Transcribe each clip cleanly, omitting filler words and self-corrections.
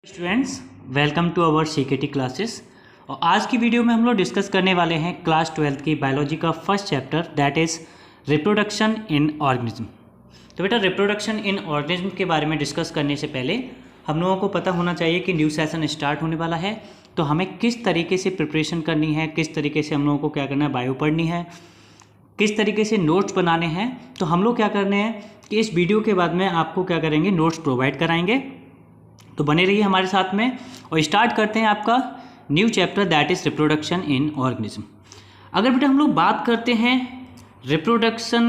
Students, welcome to our CKT classes. और आज की वीडियो में हम लोग डिस्कस करने वाले हैं क्लास 12 की बायोलॉजी का first chapter, that is reproduction in organism. तो बेटा, रिप्रोडक्शन इन ऑर्गेनिज्म के बारे में डिस्कस करने से पहले हम लोगों को पता होना चाहिए कि न्यू सेशन स्टार्ट होने वाला है, तो हमें किस तरीके से प्रिपरेशन करनी है, किस तरीके से हम लोगों को क्या करना है, बायो पढ़नी है, किस तरीके से नोट्स बनाने हैं। तो हम लोग क्या करने हैं कि इस वीडियो के बाद में आपको क्या करेंगे, नोट्स प्रोवाइड कराएंगे। तो बने रहिए हमारे साथ में और स्टार्ट करते हैं आपका new chapter, that is reproduction in organism. अगर बेटा हम लोग बात करते हैं रिप्रोडक्शन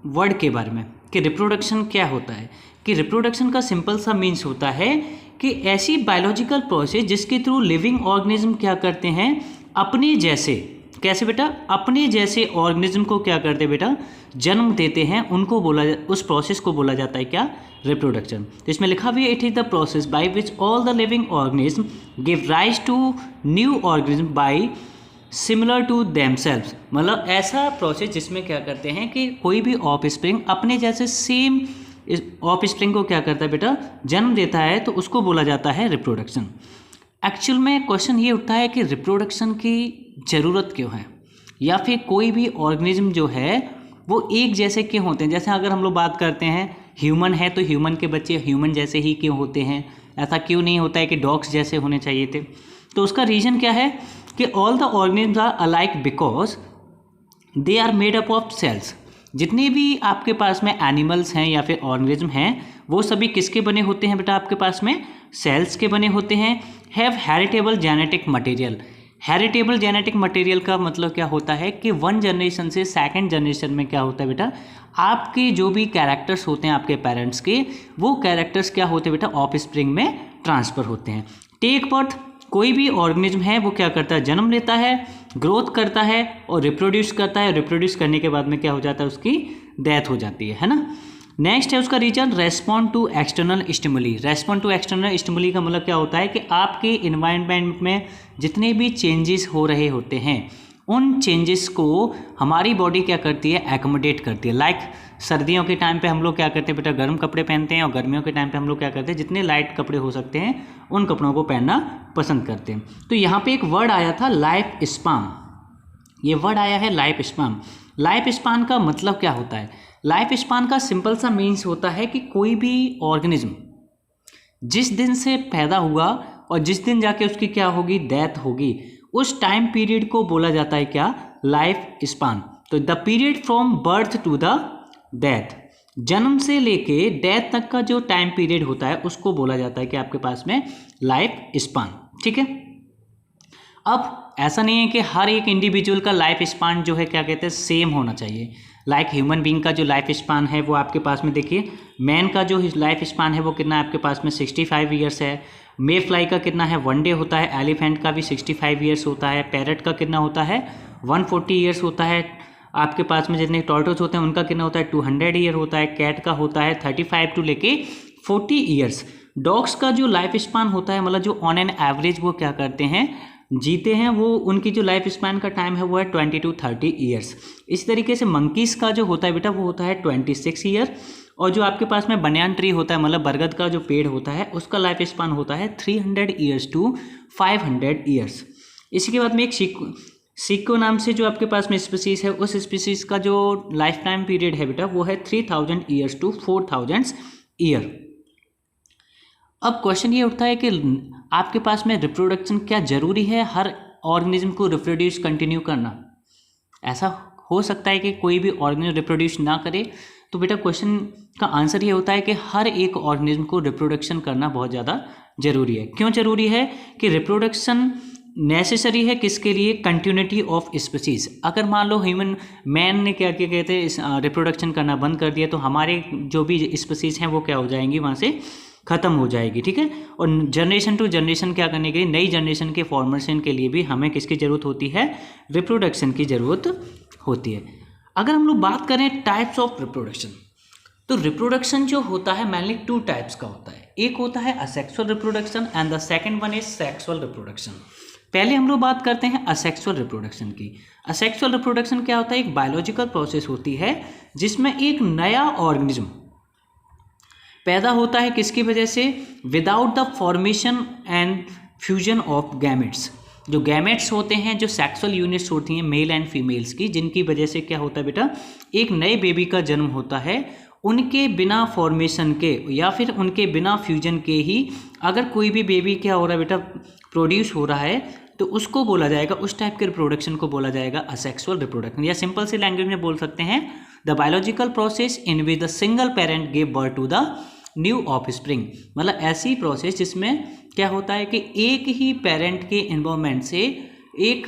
वर्ड के बारे में कि रिप्रोडक्शन क्या होता है, कि रिप्रोडक्शन का सिंपल सा मीन्स होता है कि ऐसी बायोलॉजिकल प्रोसेस जिसके थ्रू लिविंग ऑर्गेनिज्म क्या करते हैं, अपने जैसे, कैसे बेटा, अपने जैसे ऑर्गेनिज्म को क्या करते हैं बेटा, जन्म देते हैं, उनको बोला, उस प्रोसेस को बोला जाता है क्या, रिप्रोडक्शन। तो इसमें लिखा भी है, it is the process by which all the living organism give rise to new organism by similar to themselves. मतलब ऐसा प्रोसेस जिसमें क्या करते हैं कि कोई भी ऑफ स्प्रिंग अपने जैसे सेम ऑफ स्प्रिंग को क्या करता है बेटा, जन्म देता है, तो उसको बोला जाता है रिप्रोडक्शन। एक्चुअल में क्वेश्चन ये उठता है कि रिप्रोडक्शन की ज़रूरत क्यों है, या फिर कोई भी ऑर्गेनिज्म जो है वो एक जैसे क्यों होते हैं। जैसे अगर हम लोग बात करते हैं ह्यूमन है, तो ह्यूमन के बच्चे ह्यूमन जैसे ही क्यों होते हैं, ऐसा क्यों नहीं होता है कि डॉग्स जैसे होने चाहिए थे। तो उसका रीज़न क्या है कि all the organism are alike because they are made up of cells. जितने भी आपके पास में एनिमल्स हैं या फिर ऑर्गेनिज्म हैं, वो सभी किसके बने होते हैं बेटा, आपके पास में सेल्स के बने होते हैं। Have heritable genetic material. Heritable genetic material का मतलब क्या होता है कि वन जनरेशन से सेकंड जनरेशन में क्या होता है बेटा, आपके जो भी कैरेक्टर्स होते हैं आपके पेरेंट्स के, वो कैरेक्टर्स क्या होते हैं बेटा, ऑफ स्प्रिंग में ट्रांसफ़र होते हैं। टेक बर्थ, कोई भी ऑर्गेनिज्म है वो क्या करता है, जन्म लेता है, ग्रोथ करता है और रिप्रोड्यूस करता है। रिप्रोड्यूस करने के बाद में क्या हो जाता है, उसकी डेथ हो जाती है ना। नेक्स्ट है उसका reason, respond to external stimuli. Respond to external stimuli का मतलब क्या होता है कि आपके इन्वायरमेंट में जितने भी चेंजेस हो रहे होते हैं, उन चेंजेस को हमारी बॉडी क्या करती है, एकोमोडेट करती है। लाइक सर्दियों के टाइम पे हम लोग क्या करते हैं बेटा, गर्म कपड़े पहनते हैं, और गर्मियों के टाइम पे हम लोग क्या करते हैं, जितने लाइट कपड़े हो सकते हैं उन कपड़ों को पहनना पसंद करते हैं। तो यहाँ पे एक वर्ड आया था लाइफ स्पान, ये वर्ड आया है लाइफ स्पान। लाइफ स्पान का मतलब क्या होता है, लाइफ स्पान का सिंपल सा मीन्स होता है कि कोई भी ऑर्गेनिज्म जिस दिन से पैदा हुआ और जिस दिन जाके उसकी क्या होगी, डेथ होगी, उस टाइम पीरियड को बोला जाता है क्या, लाइफ स्पान। तो the period from birth to the death, जन्म से लेके डेथ तक का जो टाइम पीरियड होता है उसको बोला जाता है कि आपके पास में लाइफ स्पान। ठीक है। अब ऐसा नहीं है कि हर एक इंडिविजुअल का लाइफ स्पान जो है क्या कहते हैं, सेम होना चाहिए। लाइक ह्यूमन बीइंग का जो लाइफ स्पान है वो आपके पास में देखिए, मैन का जो लाइफ स्पान है वो कितना है आपके पास में, 65 ईयर्स है। मे फ्लाई का कितना है, 1 डे होता है। एलिफेंट का भी 65 ईयर्स होता है। पैरट का कितना होता है, 140 ईयर्स होता है। आपके पास में जितने टॉर्टोस होते हैं उनका कितना होता है, 200 ईयर होता है। कैट का होता है 35 टू लेके 40 ईयर्स। डॉग्स का जो लाइफ स्पान होता है, मतलब जो ऑन एन एवरेज वो क्या करते हैं, जीते हैं, वो उनकी जो लाइफ स्पैन का टाइम है वो है 20 टू 30 ईयर्स। इस तरीके से मंकीज़ का जो होता है बेटा वो होता है 26 ईयर। और जो आपके पास में बनियान ट्री होता है, मतलब बरगद का जो पेड़ होता है, उसका लाइफ स्पैन होता है 300 ईयर्स टू 500 ईयर्स। इसी के बाद में एक सिक्को नाम से जो आपके पास में स्पीसीज़ है, उस स्पीसीज़ का जो लाइफ टाइम पीरियड है बेटा वो है 3000 ईयर्स टू 4000 ईयर। अब क्वेश्चन ये उठता है कि आपके पास में रिप्रोडक्शन क्या ज़रूरी है हर ऑर्गेनिज्म को रिप्रोड्यूस कंटिन्यू करना। ऐसा हो सकता है कि कोई भी ऑर्गेनिज्म रिप्रोड्यूस ना करे, तो बेटा क्वेश्चन का आंसर ये होता है कि हर एक ऑर्गेनिज्म को रिप्रोडक्शन करना बहुत ज़्यादा ज़रूरी है। क्यों ज़रूरी है कि रिप्रोडक्शन नेसेसरी है किसके लिए, कंटिन्यूटी ऑफ स्पीसीज। अगर मान लो ह्यूमन मैन ने क्या क्या कहते हैं रिप्रोडक्शन करना बंद कर दिया, तो हमारे जो भी स्पीसीज हैं वो क्या हो जाएंगी, वहाँ से ख़त्म हो जाएगी। ठीक है। और जनरेशन टू जनरेशन क्या करने के लिए, नई जनरेशन के फॉर्मेशन के लिए भी हमें किसकी ज़रूरत होती है, रिप्रोडक्शन की ज़रूरत होती है। अगर हम लोग बात करें टाइप्स ऑफ रिप्रोडक्शन, तो रिप्रोडक्शन जो होता है मेनली 2 टाइप्स का होता है। एक होता है asexual reproduction and the second one is sexual reproduction. पहले हम लोग बात करते हैं असेक्सुअल रिप्रोडक्शन की। असेक्सुअल रिप्रोडक्शन क्या होता है, एक बायोलॉजिकल प्रोसेस होती है जिसमें एक नया ऑर्गेनिज्म पैदा होता है किसकी वजह से? Without the formation and fusion of gametes. जो गैमेट्स होते हैं, जो सेक्सुअल यूनिट्स होती हैं मेल एंड फीमेल्स की, जिनकी वजह से क्या होता है बेटा, एक नए बेबी का जन्म होता है, उनके बिना फॉर्मेशन के या फिर उनके बिना फ्यूजन के ही अगर कोई भी बेबी क्या हो रहा है बेटा, प्रोड्यूस हो रहा है, तो उसको बोला जाएगा, उस टाइप के रिप्रोडक्शन को बोला जाएगा असेक्सुअल रिप्रोडक्शन। या सिंपल सी लैंग्वेज में बोल सकते हैं the biological process in which the single parent give birth to the new offspring. मतलब ऐसी प्रोसेस जिसमें क्या होता है कि एक ही पेरेंट के इन्वॉल्वमेंट से एक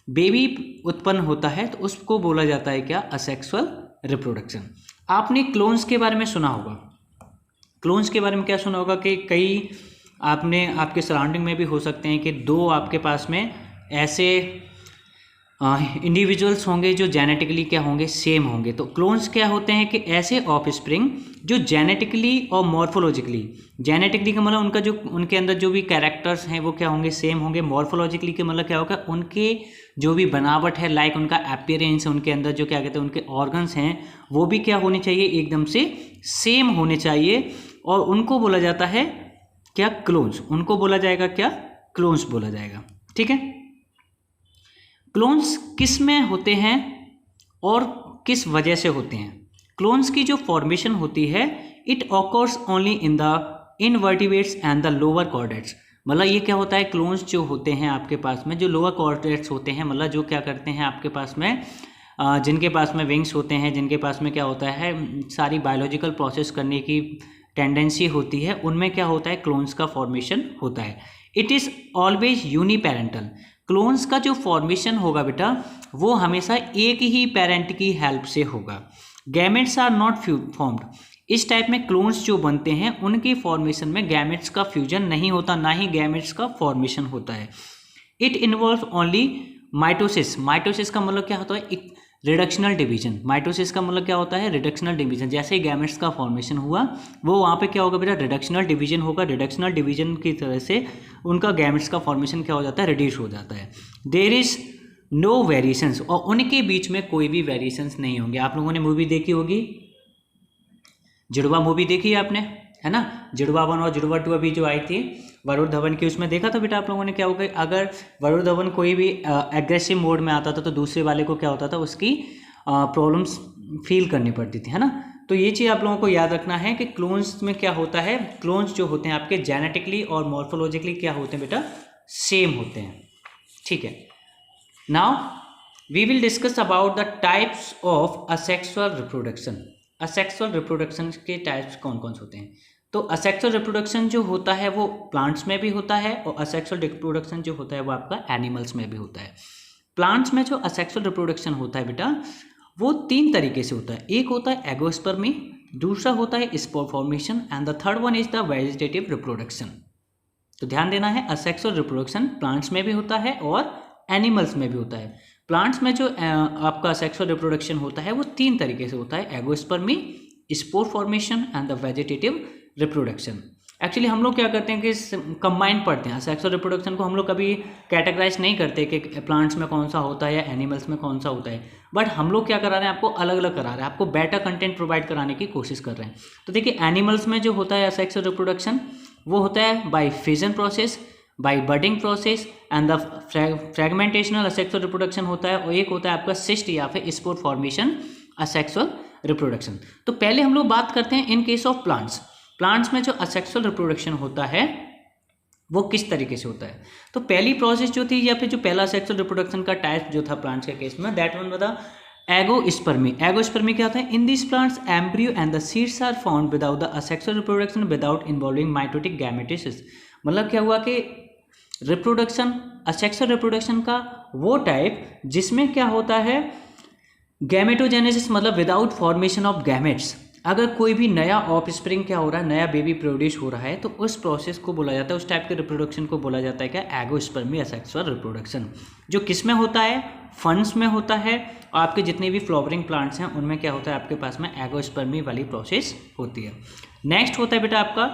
बेबी उत्पन्न होता है, तो उसको बोला जाता है क्या? Asexual reproduction. आपने क्लोन्स के बारे में सुना होगा। क्लोन्स के बारे में क्या सुना होगा कि कई आपने आपके सराउंडिंग में भी हो सकते हैं कि दो आपके पास में ऐसे इंडिविजुअल्स होंगे जो जेनेटिकली क्या होंगे, सेम होंगे। तो क्लोन्स क्या होते हैं कि ऐसे ऑफस्प्रिंग जो जेनेटिकली और मॉर्फोलॉजिकली, जेनेटिकली का मतलब उनका जो उनके अंदर जो भी कैरेक्टर्स हैं वो क्या होंगे, सेम होंगे। मॉर्फोलॉजिकली के मतलब क्या होगा, उनके जो भी बनावट है, लाइक उनका अपीयरेंस, उनके अंदर जो क्या कहते हैं उनके ऑर्गन्स हैं, वो भी क्या होने चाहिए, एकदम से सेम होने चाहिए। और उनको बोला जाता है क्या? क्लोन्स। उनको बोला जाएगा क्या? क्लोन्स बोला जाएगा। ठीक है। क्लोन्स किस में होते हैं और किस वजह से होते हैं? क्लोन्स की जो फॉर्मेशन होती है, it occurs only in the invertebrates and the lower chordates. मतलब ये क्या होता है, क्लोन्स जो होते हैं आपके पास में, जो लोअर कॉर्डेट्स होते हैं, मतलब जो क्या करते हैं आपके पास में, जिनके पास में विंग्स होते हैं, जिनके पास में क्या होता है, सारी बायोलॉजिकल प्रोसेस करने की टेंडेंसी होती है, उनमें क्या होता है, क्लोन्स का फॉर्मेशन होता है। It is always uniparental. Clones का जो फॉर्मेशन होगा बेटा, वो हमेशा एक ही पेरेंट की हेल्प से होगा। Gametes are not formed. इस टाइप में क्लोन्स जो बनते हैं उनकी फॉर्मेशन में गैमेट्स का फ्यूजन नहीं होता, ना ही गैमेट्स का फॉर्मेशन होता है। It involve only mitosis. Mitosis का मतलब क्या होता है, एक रिडक्शनल डिवीजन। माइटोसिस का मतलब क्या होता है, रिडक्शनल डिवीजन। जैसे ही गैमेट्स का फॉर्मेशन हुआ, वो वहाँ पे क्या होगा बेटा, रिडक्शनल डिवीजन होगा। रिडक्शनल डिवीजन की तरह से उनका गैमेट्स का फॉर्मेशन क्या हो जाता है, रिड्यूस हो जाता है। देयर इज नो वेरिएशंस, और उनके बीच में कोई भी वेरिएशंस नहीं होंगे। आप लोगों ने मूवी देखी होगी, जुड़वा मूवी देखी है आपने, है ना? जुड़वा 1 और जुड़वा 2 अभी जो आई थी वरुण धवन की, उसमें देखा था बेटा आप लोगों ने क्या होगा, अगर वरुण धवन कोई भी एग्रेसिव मोड में आता था तो दूसरे वाले को क्या होता था, उसकी प्रॉब्लम्स फील करनी पड़ती थी, है ना? तो ये चीज़ आप लोगों को याद रखना है कि क्लोन्स में क्या होता है, क्लोन्स जो होते हैं आपके जेनेटिकली और मॉर्फोलॉजिकली क्या होते हैं बेटा, सेम होते हैं। ठीक है। Now we will discuss about the types of asexual reproduction. Asexual reproduction के टाइप्स कौन कौन से होते हैं? तो असेक्सुअल रिप्रोडक्शन जो होता है वो प्लांट्स में भी होता है, और असेक्सुअल रिप्रोडक्शन जो होता है वो आपका एनिमल्स में भी होता है। प्लांट्स में जो असेक्सुअल रिप्रोडक्शन होता है बेटा, वो 3 तरीके से होता है। एक होता है एगोस्पर्मी, दूसरा होता है spore formation, and the third one is the vegetative reproduction. तो ध्यान देना है, असेक्सुअल रिप्रोडक्शन प्लांट्स में भी होता है और एनिमल्स में भी होता है। प्लांट्स में जो आपका सेक्सुअल रिप्रोडक्शन होता है वो 3 तरीके से होता है, agamospermy, spore formation and the vegetative reproduction. Actually हम लोग क्या करते हैं कि कंबाइन पढ़ते हैं। सेक्सुअल रिप्रोडक्शन को हम लोग कभी कैटेगराइज नहीं करते कि प्लांट्स में कौन सा होता है या एनिमल्स में कौन सा होता है, बट हम लोग क्या करा रहे हैं, आपको अलग अलग करा रहे हैं, आपको बेटर कंटेंट प्रोवाइड कराने की कोशिश कर रहे हैं। तो देखिए, एनिमल्स में जो होता है सेक्सुअल रिप्रोडक्शन, वो होता है by fission process, by budding process and the fragmentational asexual reproduction होता है, और एक होता है आपका सिस्ट या फिर स्पोर फॉर्मेशन असेक्सुअल रिप्रोडक्शन। तो पहले हम लोग बात करते हैं in case of plants. Plants में जो असेक्सुअल रिप्रोडक्शन होता है वो किस तरीके से होता है? तो पहली प्रोसेस जो थी, या फिर जो पहला सेक्सुअल रिप्रोडक्शन का टाइप जो था प्लांट्स के केस में, that one was agamospermy. Agamospermy क्या होता है? In this plants embryo and the seeds are found without the asexual reproduction without involving mitotic gametosis. मतलब क्या हुआ कि रिप्रोडक्शन, असेक्सुअल रिप्रोडक्शन का वो टाइप जिसमें क्या होता है, गैमेटोजेनेसिस, मतलब विदाउट फॉर्मेशन ऑफ गैमेट्स। अगर कोई भी नया ऑफस्प्रिंग क्या हो रहा है, नया बेबी प्रोड्यूस हो रहा है, तो उस प्रोसेस को बोला जाता है, उस टाइप के रिप्रोडक्शन को बोला जाता है क्या, एगोस्पर्मी असेक्सुअल रिप्रोडक्शन। जो किस में होता है, फंड्स में होता है, और आपके जितने भी फ्लावरिंग प्लांट्स हैं उनमें क्या होता है, आपके पास में एगोस्पर्मी वाली प्रोसेस होती है। नेक्स्ट होता है बेटा आपका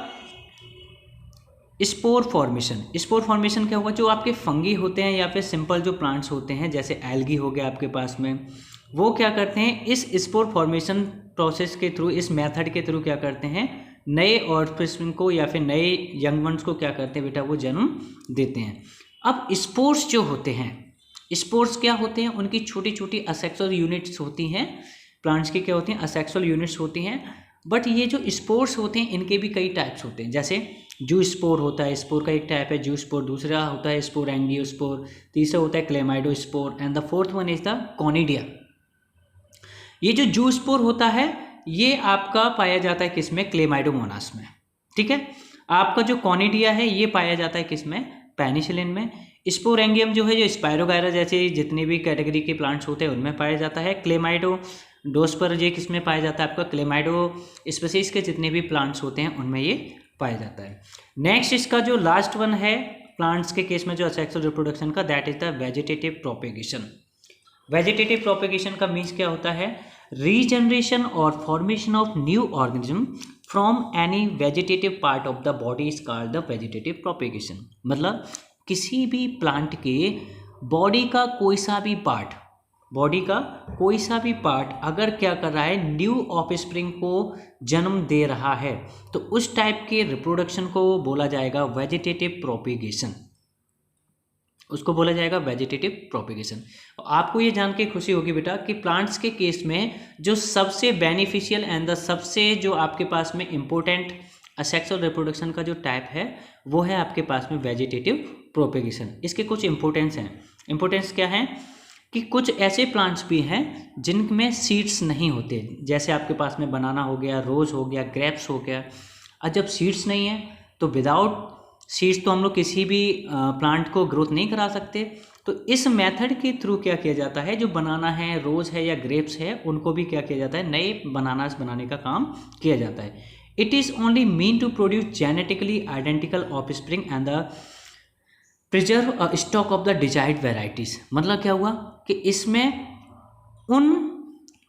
स्पोर फॉर्मेशन। स्पोर फॉर्मेशन क्या होगा, जो आपके फंगी होते हैं या फिर सिंपल जो प्लांट्स होते हैं, जैसे एल्गी हो गया आपके पास में, वो क्या करते हैं, इस स्पोर फॉर्मेशन प्रोसेस के थ्रू, इस मेथड के थ्रू क्या करते हैं, नए ऑफस्प्रिंग को या फिर नए यंग वंस को क्या करते हैं बेटा, वो जन्म देते हैं। अब स्पोर्स जो होते हैं, स्पोर्स क्या होते हैं, उनकी छोटी छोटी असेक्सुअल यूनिट्स होती हैं। प्लांट्स की क्या होती हैं, असेक्सुअल यूनिट्स होती हैं। बट ये जो स्पोर्स होते हैं इनके भी कई टाइप्स होते हैं। जैसे जू स्पोर होता है, स्पोर का एक टाइप है जू स्पोर, दूसरा होता है स्पोर एंजियोस्पोर, तीसरा होता है chlamydospore and the fourth one is the conidia. ये जो जू स्पोर होता है ये आपका पाया जाता है किसमें, क्लेमाइडोमोनास में, ठीक है। आपका जो कॉनिडिया है ये पाया जाता है किसमें, पेनिसिलिन में। स्पोरेंगियम जो है, जो स्पायरोगायरा जैसे जितने भी कैटेगरी के प्लांट्स होते हैं उनमें पाया जाता है। क्लेमाइडोडोस्पर ये किसमें पाया जाता है, आपका क्लेमाइडो स्पीसीज के जितने भी प्लांट्स होते हैं उनमें ये पाया जाता है। नेक्स्ट इसका जो लास्ट वन है प्लांट्स के केस में जो असेक्सुअल रिप्रोडक्शन का, that is the vegetative propagation. Vegetative propagation का मीन्स क्या होता है, रीजनरेशन और formation of new organism from any vegetative part of the body is called the vegetative propagation. मतलब किसी भी प्लांट के बॉडी का कोई सा भी पार्ट अगर क्या कर रहा है, न्यू ऑफस्प्रिंग को जन्म दे रहा है, तो उस टाइप के रिप्रोडक्शन को बोला जाएगा वेजिटेटिव प्रोपेगेशन, उसको बोला जाएगा वेजिटेटिव प्रोपेगेशन। आपको ये जान के खुशी होगी बेटा कि प्लांट्स के केस में जो सबसे बेनिफिशियल एंड द सबसे जो आपके पास में इम्पोर्टेंट असेक्सुअल रिप्रोडक्शन का जो टाइप है वो है आपके पास में वेजिटेटिव प्रोपेगेशन। इसके कुछ इंपॉर्टेंस हैं। इंपॉर्टेंस क्या है कि कुछ ऐसे प्लांट्स भी हैं जिनमें सीड्स नहीं होते, जैसे आपके पास में बनाना हो गया, रोज़ हो गया, ग्रेप्स हो गया। और जब सीड्स नहीं है तो विदाउट सीड्स तो हम लोग किसी भी प्लांट को ग्रोथ नहीं करा सकते। तो इस मेथड के थ्रू क्या किया जाता है, जो बनाना है, रोज़ है या ग्रेप्स है, उनको भी क्या किया जाता है, नए बनानास बनाने का काम किया जाता है। It is only mean to produce genetically identical offspring and the preserve stock of the desired varieties. मतलब क्या हुआ कि इसमें उन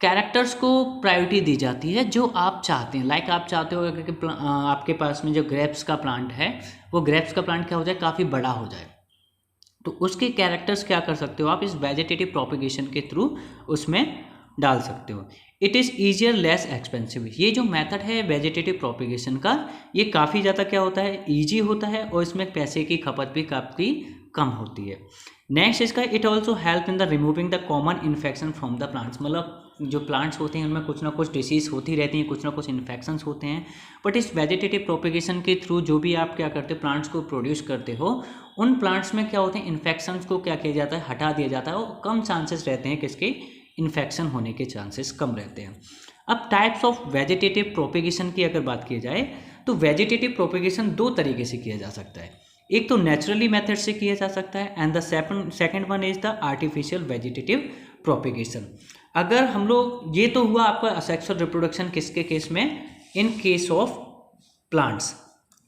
कैरेक्टर्स को प्रायोरिटी दी जाती है जो आप चाहते हैं। लाइक आप चाहते हो कि आपके पास में जो ग्रेप्स का प्लांट है, वो ग्रेप्स का प्लांट क्या हो जाए, काफ़ी बड़ा हो जाए, तो उसके कैरेक्टर्स क्या कर सकते हो आप, इस वेजिटेटिव प्रोपेगेशन के थ्रू उसमें डाल सकते हो। It is easier less expensive. ये जो मेथड है वेजिटेटिव प्रोपेगेशन का, ये काफ़ी ज़्यादा क्या होता है, ईजी होता है, और इसमें पैसे की खपत भी काफ़ी कम होती है। नेक्स्ट इसका, it also help in the removing the common infection from the plants. मतलब जो प्लांट्स होते हैं उनमें कुछ ना कुछ डिसीज़ होती रहती हैं, कुछ ना कुछ इन्फेक्शंस होते हैं। बट इस वेजिटेटिव प्रोपेगेशन के थ्रू जो भी आप क्या करते हो, प्लांट्स को प्रोड्यूस करते हो, उन प्लांट्स में क्या होते हैं, इन्फेक्शंस को क्या किया जाता है, हटा दिया जाता है, और कम चांसेस रहते हैं किसके, इन्फेक्शन होने के चांसेस कम रहते हैं। अब टाइप्स ऑफ वेजिटेटिव प्रोपेगेशन की अगर बात की जाए तो वेजिटेटिव प्रोपेगेशन दो तरीके से किया जा सकता है। एक तो नेचुरली मेथड से किया जा सकता है and the second one is the artificial vegetative propagation. अगर हम लोग, ये तो हुआ आपका असेक्सुअल रिप्रोडक्शन किसके केस में, इन केस ऑफ प्लांट्स।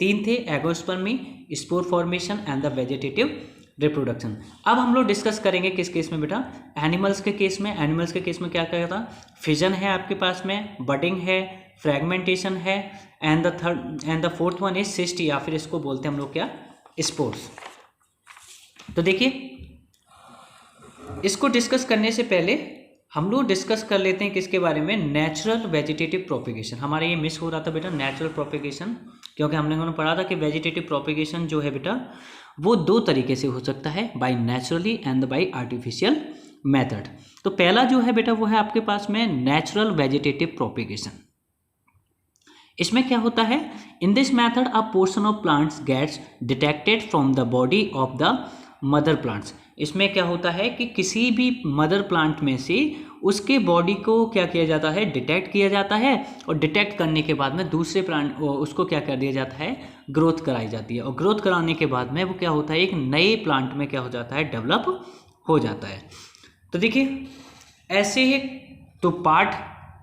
तीन थे, agamospermy, spore formation and the vegetative reproduction. अब हम लोग डिस्कस करेंगे किस केस में बेटा, एनिमल्स के केस में। एनिमल्स के केस में क्या क्या था, फिजन है आपके पास में, बडिंग है, फ्रेगमेंटेशन है, and the fourth one is cyst, या फिर इसको बोलते हैं हम लोग क्या, स्पोर्स। तो देखिए, इसको डिस्कस करने से पहले हम लोग डिस्कस कर लेते हैं किसके बारे में, नेचुरल वेजिटेटिव प्रोपेगेशन। हमारे ये मिस हो रहा था बेटा नेचुरल प्रोपेगेशन, क्योंकि हम लोगों ने पढ़ा था कि वेजिटेटिव प्रोपेगेशन जो है बेटा वो दो तरीके से हो सकता है, by naturally and by artificial method. तो पहला जो है बेटा वो है आपके पास में नेचुरल वेजिटेटिव प्रोपेगेशन। इसमें क्या होता है, in this method a portion of plants gets detected from the body of the mother plants. इसमें क्या होता है कि किसी भी मदर प्लांट में से उसके बॉडी को क्या किया जाता है, डिटेक्ट किया जाता है, और डिटेक्ट करने के बाद में दूसरे प्लांट उसको क्या कर दिया जाता है, ग्रोथ कराई जाती है, और ग्रोथ कराने के बाद में वो क्या होता है, एक नए प्लांट में क्या हो जाता है, डेवलप हो जाता है। तो देखिए ऐसे ही तो पार्ट,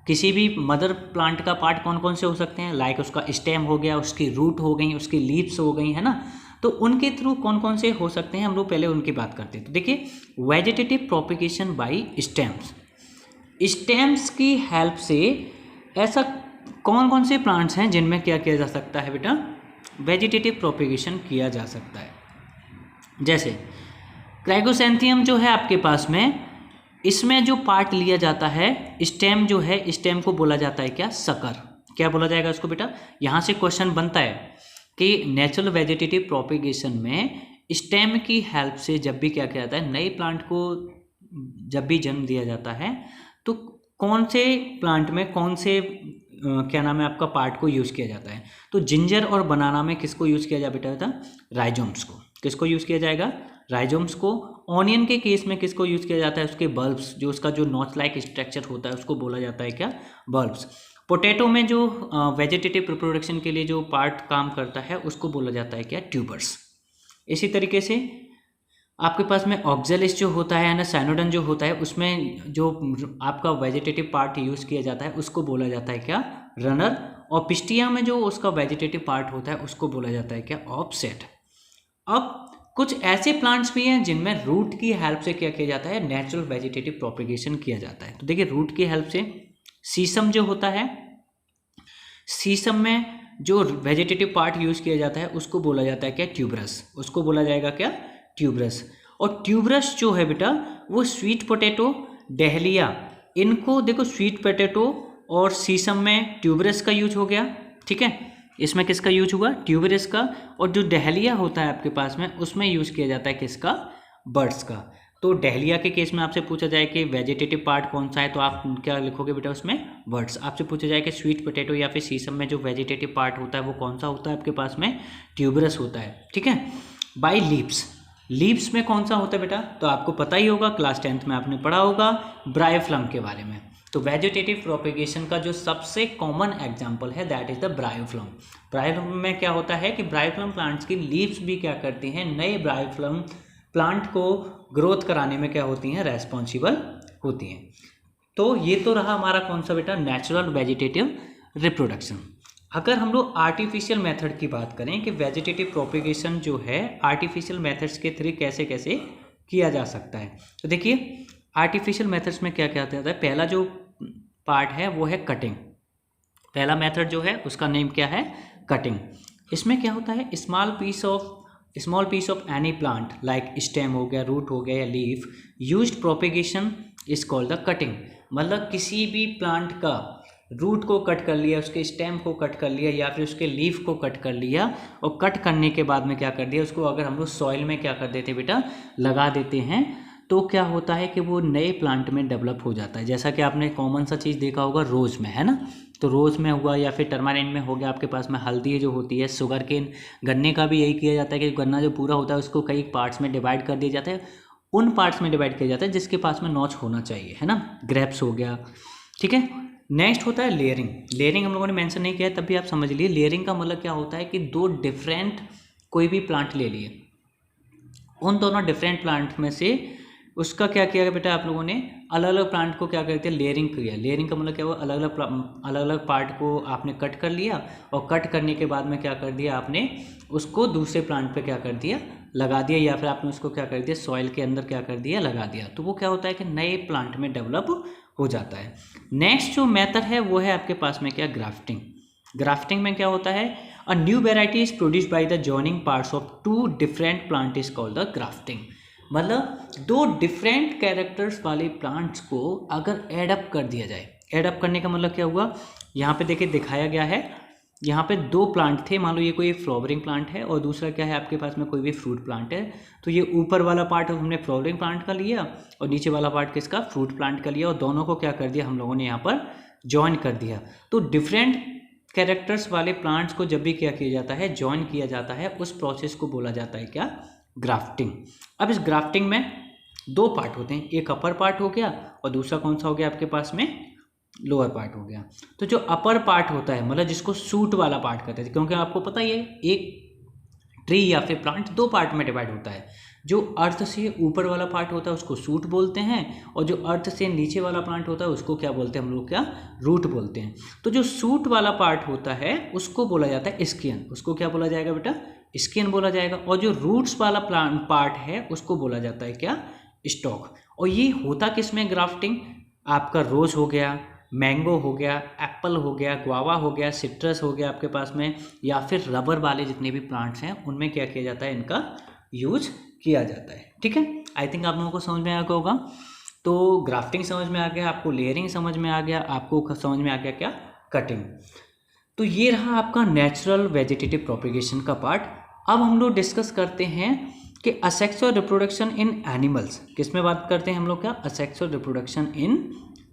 किसी भी मदर प्लांट का पार्ट कौन कौन से हो सकते हैं, लाइक उसका स्टेम हो गया, उसकी रूट हो गई, उसकी लीव्स हो गई, है ना। तो उनके थ्रू कौन कौन से हो सकते हैं, हम लोग पहले उनकी बात करते हैं। तो देखिए, vegetative propagation by stems. Stems की हेल्प से ऐसा कौन कौन से प्लांट्स हैं जिनमें क्या किया जा सकता है बेटा, वेजिटेटिव प्रोपेगेशन किया जा सकता है। जैसे क्राइगोसेंथियम जो है आपके पास में, इसमें जो पार्ट लिया जाता है, स्टेम जो है, स्टेम को बोला जाता है क्या, सकर। क्या बोला जाएगा उसको बेटा? यहाँ से क्वेश्चन बनता है कि नेचुरल वेजिटेटिव प्रोपेगेशन में स्टेम की हेल्प से जब भी क्या किया जाता है, नए प्लांट को जब भी जन्म दिया जाता है तो कौन से प्लांट में कौन से क्या नाम है आपका पार्ट को यूज़ किया जाता है? तो जिंजर और बनाना में किसको यूज़ किया जाए बेटा? राइजोम्स को। किसको यूज़ किया जाएगा? राइजोम्स को। ऑनियन के केस में किसको यूज़ किया जाता है? उसके बल्ब्स, जो उसका जो नॉच लाइक स्ट्रक्चर होता है उसको बोला जाता है क्या? बल्ब्स। पोटैटो में जो वेजिटेटिव रिप्रोडक्शन के लिए जो पार्ट काम करता है उसको बोला जाता है क्या? ट्यूबर्स। इसी तरीके से आपके पास में ऑक्जेलिस जो होता है ना, साइनोडन जो होता है, उसमें जो आपका वेजिटेटिव पार्ट यूज़ किया जाता है उसको बोला जाता है क्या? रनर। और पिस्टिया में जो उसका वेजिटेटिव पार्ट होता है उसको बोला जाता है क्या? ऑफसेट। अब कुछ ऐसे प्लांट्स भी हैं जिनमें रूट की हेल्प से क्या किया जाता है? नेचुरल वेजिटेटिव प्रोपेगेशन किया जाता है। तो देखिए रूट की हेल्प से सीसम जो होता है, सीसम में जो वेजिटेटिव पार्ट यूज़ किया जाता है उसको बोला जाता है क्या? ट्यूबरस। उसको बोला जाएगा क्या? ट्यूबरस। और ट्यूबरस जो है बेटा वो स्वीट पोटैटो, डहलिया, इनको देखो, स्वीट पोटैटो और सीसम में ट्यूबरस का यूज हो गया, ठीक है। इसमें किसका यूज हुआ? ट्यूबरस का। और जो डहलिया होता है आपके पास में उसमें यूज किया जाता है किसका? बर्ड्स का। तो डहलिया के केस में आपसे पूछा जाए कि वेजिटेटिव पार्ट कौन सा है तो आप क्या लिखोगे बेटा उसमें? बर्ड्स। आपसे पूछा जाए कि स्वीट पोटैटो या फिर सीसम में जो वेजिटेटिव पार्ट होता है वो कौन सा होता है आपके पास में? ट्यूबरस होता है, ठीक है। बाय लीव्स, लीव्स में कौन सा होता है बेटा? तो आपको पता ही होगा, क्लास 10th में आपने पढ़ा होगा ब्रायोफ्लम के बारे में। तो वेजिटेटिव प्रोपेगेशन का जो सबसे कॉमन एग्जांपल है दैट इज द ब्रायोफ्लम। ब्रायोफ्लम में क्या होता है कि ब्रायोफ्लम प्लांट्स की लीव्स भी क्या करती हैं? नए ब्रायोफ्लम प्लांट को ग्रोथ कराने में क्या होती हैं? रेस्पॉन्सिबल होती हैं। तो ये तो रहा हमारा कौन सा बेटा? Natural vegetative reproduction. अगर हम लोग आर्टिफिशियल मेथड की बात करें कि वेजिटेटिव प्रोपेगेशन जो है आर्टिफिशियल मेथड्स के थ्रू कैसे कैसे किया जा सकता है, तो देखिए आर्टिफिशियल मेथड्स में क्या क्या आता है? पहला जो पार्ट है वो है कटिंग। पहला मेथड जो है उसका नेम क्या है? कटिंग। इसमें क्या होता है? Small piece of any plant like stem हो गया, रूट हो गया या leaf used propagation is called the cutting. मतलब किसी भी प्लांट का रूट को कट कर लिया, उसके स्टेम को कट कर लिया या फिर उसके लीफ को कट कर लिया, और कट करने के बाद में क्या कर दिया उसको अगर हम लोग सॉइल में क्या कर देते बेटा? लगा देते हैं, तो क्या होता है कि वो नए प्लांट में डेवलप हो जाता है। जैसा कि आपने कॉमन सा चीज़ देखा होगा रोज़ में, है ना। तो रोज़ में हुआ या फिर टर्मारिन में हो गया, आपके पास में हल्दी जो होती है, शुगर केन, गन्ने का भी यही किया जाता है कि गन्ना जो पूरा होता है उसको कई पार्ट्स में डिवाइड कर दिया जाता है, उन पार्ट्स में डिवाइड किया जाता है जिसके पास में नॉच होना चाहिए, है ना। ग्रेप्स हो गया, ठीक है। नेक्स्ट होता है लेयरिंग। लेयरिंग हम लोगों ने मेंशन नहीं किया है, तब भी आप समझ लिए। लेयरिंग का मतलब क्या होता है कि दो डिफरेंट कोई भी प्लांट ले लिए, उन दोनों डिफरेंट प्लांट में से उसका क्या किया बेटा आप लोगों ने? अलग अलग प्लांट को क्या करते हैं? लेयरिंग किया। लेयरिंग का मतलब क्या हुआ? अलग अलग पार्ट को आपने कट कर लिया, और कट करने के बाद में क्या कर दिया आपने? उसको दूसरे प्लांट पे क्या कर दिया? लगा दिया, या फिर आपने उसको क्या कर दिया? सॉइल के अंदर क्या कर दिया? लगा दिया। तो वो क्या होता है कि नए प्लांट में डेवलप हो जाता है। नेक्स्ट जो मेथड है वो है आपके पास में क्या? ग्राफ्टिंग। ग्राफ्टिंग में क्या होता है? A new variety is produced by the joining parts of two different plant is called the grafting. मतलब दो डिफरेंट कैरेक्टर्स वाले प्लांट्स को अगर एडअप कर दिया जाए। एडअप करने का मतलब क्या हुआ? यहाँ पे देखिए दिखाया गया है, यहाँ पे दो प्लांट थे, मान लो ये कोई फ्लावरिंग प्लांट है और दूसरा क्या है आपके पास में कोई भी फ्रूट प्लांट है। तो ये ऊपर वाला पार्ट हमने फ्लावरिंग प्लांट का लिया और नीचे वाला पार्ट किसका? फ्रूट प्लांट का लिया, और दोनों को क्या कर दिया हम लोगों ने यहाँ पर? जॉइन कर दिया। तो डिफरेंट कैरेक्टर्स वाले प्लांट्स को जब भी क्या किया जाता है? जॉइन किया जाता है, उस प्रोसेस को बोला जाता है क्या? ग्राफ्टिंग। अब इस ग्राफ्टिंग में दो पार्ट होते हैं, एक अपर पार्ट हो गया और दूसरा कौन सा हो गया आपके पास में? लोअर पार्ट हो गया। तो जो अपर पार्ट होता है मतलब जिसको सूट वाला पार्ट कहते हैं, क्योंकि आपको पता ही है एक ट्री या फिर प्लांट दो पार्ट में डिवाइड होता है। जो अर्थ से ऊपर वाला पार्ट होता है उसको सूट बोलते हैं, और जो अर्थ से नीचे वाला प्लांट होता है उसको क्या बोलते हैं हम लोग? क्या? रूट बोलते हैं। तो जो सूट वाला पार्ट होता है उसको बोला जाता है स्किन। उसको क्या बोला जाएगा बेटा? स्किन बोला जाएगा। और जो रूट्स वाला प्लांट पार्ट है उसको बोला जाता है क्या? स्टॉक। और ये होता किसमें ग्राफ्टिंग? आपका रोज हो गया, मैंगो हो गया, एप्पल हो गया, गुआवा हो गया, सिट्रस हो गया आपके पास में, या फिर रबर वाले जितने भी प्लांट्स हैं उनमें क्या किया जाता है? इनका यूज किया जाता है, ठीक है। आई थिंक आप लोगों को समझ में आ गया होगा। तो ग्राफ्टिंग समझ में आ गया, आपको लेयरिंग समझ में आ गया, आपको समझ में आ गया क्या? कटिंग। तो ये रहा आपका नेचुरल वेजिटेटिव प्रोपेगेशन का पार्ट। अब हम लोग डिस्कस करते हैं कि असेक्सुअल रिप्रोडक्शन इन एनिमल्स। किस में बात करते हैं हम लोग? क्या असेक्सुअल रिप्रोडक्शन इन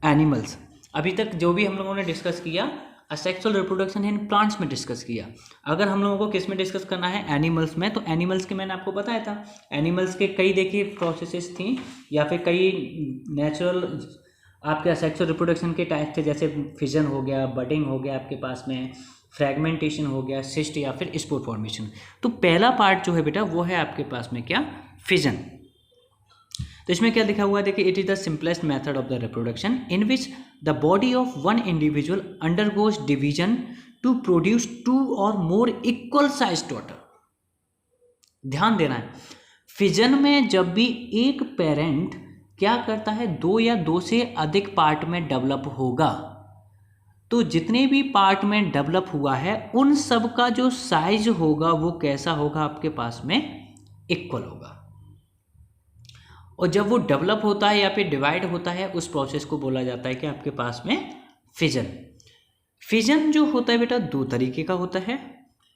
एनिमल्स। अभी तक जो भी हम लोगों ने डिस्कस किया असेक्सुअल रिप्रोडक्शन इन प्लांट्स में डिस्कस किया। अगर हम लोगों को किस में डिस्कस करना है? एनिमल्स में। तो एनिमल्स के मैंने आपको बताया था, एनिमल्स के कई देखिए प्रोसेसेस थी या फिर कई नेचुरल आपके असेक्सुअल रिप्रोडक्शन के टाइप थे, जैसे फिजन हो गया, बडिंग हो गया आपके पास में, फ्रैगमेंटेशन हो गया, सिस्ट या फिर स्पोर फॉर्मेशन। तो पहला पार्ट जो है बेटा वो है आपके पास में क्या? फिजन। तो इसमें क्या लिखा हुआ है देखिए, it is the simplest method of the reproduction in which the body of one individual undergoes division to produce 2 और मोर इक्वल साइज डॉटर। ध्यान देना है, फिजन में जब भी एक पेरेंट क्या करता है, 2 या 2 से अधिक पार्ट में डेवलप होगा, तो जितने भी पार्ट में डेवलप हुआ है उन सब का जो साइज होगा वो कैसा होगा? आपके पास में इक्वल होगा। और जब वो डेवलप होता है या फिर डिवाइड होता है उस प्रोसेस को बोला जाता है कि आपके पास में फिजन। फिजन जो होता है बेटा 2 तरीके का होता है।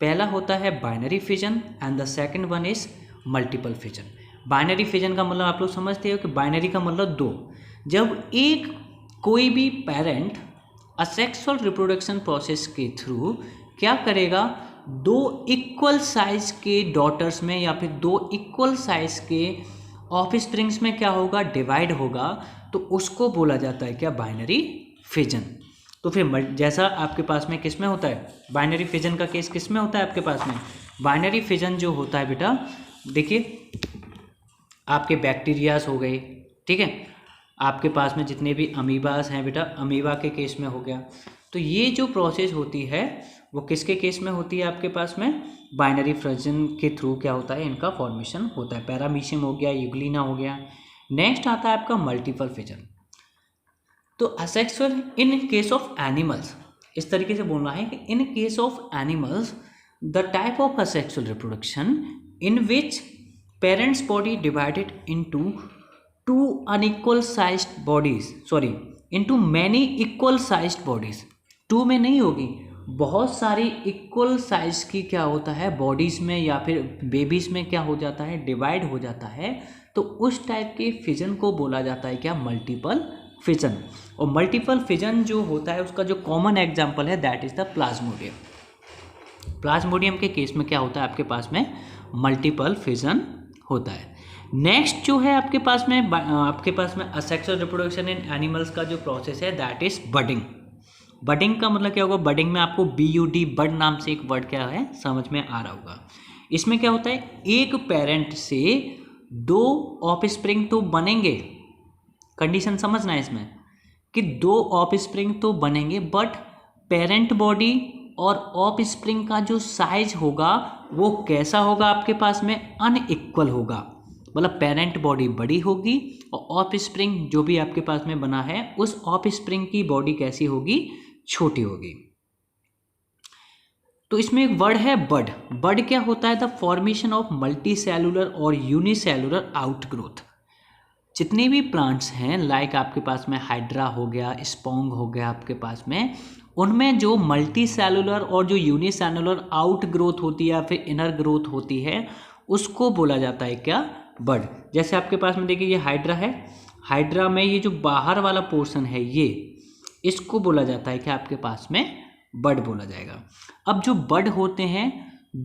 पहला होता है binary fission and the second one is multiple fission. Binary fission का मतलब आप लोग समझते हो कि बाइनरी का मतलब 2। जब एक कोई भी पेरेंट असेक्सुअल रिप्रोडक्शन प्रोसेस के थ्रू क्या करेगा, 2 इक्वल साइज के डॉटर्स में या फिर 2 इक्वल साइज के ऑफस्प्रिंग्स में क्या होगा? डिवाइड होगा, तो उसको बोला जाता है क्या? Binary fission. तो फिर जैसा आपके पास में किस में होता है बाइनरी फिजन का केस, किस में होता है आपके पास में? बाइनरी फिजन जो होता है बेटा देखिए, आपके बैक्टीरियाज हो गए, ठीक है, आपके पास में जितने भी अमीबास हैं बेटा, अमीबा के केस में हो गया। तो ये जो प्रोसेस होती है वो किसके केस में होती है? आपके पास में बाइनरी फिजन के थ्रू क्या होता है? इनका फॉर्मेशन होता है। पैरामीशियम हो गया, यूग्लिना हो गया। नेक्स्ट आता है आपका मल्टीपल फिजन। तो asexual in case of animals, इस तरीके से बोलना है कि in case of animals the type of asexual reproduction in which parents body divided into 2 unequal sized bodies, sorry into many equal sized bodies. 2 में नहीं होगी, बहुत सारी इक्वल साइज की क्या होता है बॉडीज में या फिर बेबीज में क्या हो जाता है? डिवाइड हो जाता है। तो उस टाइप के फिजन को बोला जाता है क्या? Multiple fission. और मल्टीपल फिजन जो होता है उसका जो कॉमन एग्जांपल है that is the Plasmodium. Plasmodium के केस में क्या होता है? आपके पास में मल्टीपल फिजन होता है। नेक्स्ट जो है आपके पास में असेक्सुअल रिप्रोडक्शन इन एनिमल्स का जो प्रोसेस है दैट इज बडिंग। बडिंग का मतलब क्या होगा? बडिंग में आपको BUD बड नाम से एक वर्ड क्या है समझ में आ रहा होगा। इसमें क्या होता है, एक पेरेंट से 2 ऑफस्प्रिंग तो बनेंगे, कंडीशन समझना है इसमें कि 2 ऑफस्प्रिंग तो बनेंगे, बट पेरेंट बॉडी और ऑफस्प्रिंग का जो साइज होगा वो कैसा होगा? आपके पास में अनइक्वल होगा। मतलब पेरेंट बॉडी बड़ी होगी और ऑफस्प्रिंग जो भी आपके पास में बना है उस ऑफस्प्रिंग की बॉडी कैसी होगी? छोटी होगी। तो इसमें एक वर्ड है बड। बड क्या होता है? The formation of multi cellular और यूनिसेलुलर आउटग्रोथ। जितने भी प्लांट्स हैं लाइक आपके पास में हाइड्रा हो गया, स्पोंग हो गया आपके पास में, उनमें जो मल्टी सेलुलर और जो यूनिसेलुलर आउट ग्रोथ होती है या फिर इनर ग्रोथ होती है उसको बोला जाता है क्या? बड। जैसे आपके पास में देखिए ये हाइड्रा है, हाइड्रा में ये जो बाहर वाला पोर्शन है ये, इसको बोला जाता है कि आपके पास में बड बोला जाएगा। अब जो बड होते हैं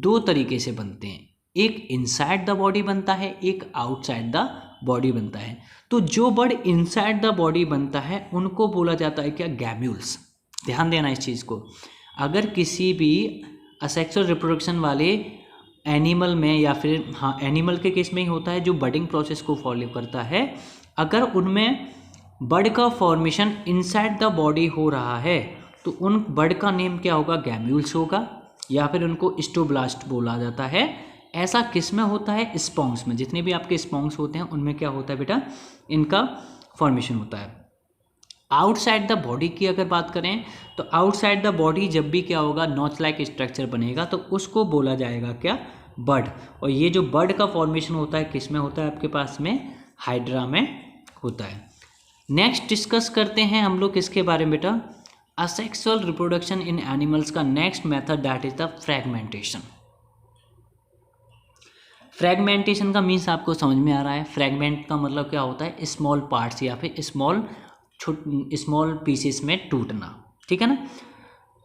2 तरीके से बनते हैं, एक इनसाइड द बॉडी बनता है, एक आउटसाइड द बॉडी बनता है। तो जो बड इनसाइड द बॉडी बनता है उनको बोला जाता है क्या? गैम्यूल्स। ध्यान देना इस चीज़ को। अगर किसी भी असेक्सुअल रिप्रोडक्शन वाले एनिमल में या फिर एनिमल के केस में ही होता है जो बडिंग प्रोसेस को फॉलो करता है, अगर उनमें बड का फॉर्मेशन इनसाइड द बॉडी हो रहा है तो उन बड का नेम क्या होगा? गैम्यूल्स होगा या फिर उनको स्टोब्लास्ट बोला जाता है। ऐसा किस में होता है? स्पॉन्ग्स में। जितने भी आपके स्पॉन्ग्स होते हैं उनमें क्या होता है बेटा? इनका फॉर्मेशन होता है। आउटसाइड द बॉडी की अगर बात करें तो आउटसाइड द बॉडी जब भी क्या होगा? नॉच लाइक स्ट्रक्चर बनेगा तो उसको बोला जाएगा क्या? बड। और ये जो बड का फॉर्मेशन होता है किस में होता है? आपके पास में हाइड्रा में होता है। नेक्स्ट डिस्कस करते हैं हम लोग किसके बारे में बेटा? असेक्सुअल रिप्रोडक्शन इन एनिमल्स का next method that is the fragmentation. Fragmentation का मीन्स आपको समझ में आ रहा है। फ्रैगमेंट का मतलब क्या होता है, स्मॉल पार्ट्स या फिर स्मॉल पीसेस में टूटना, ठीक है ना।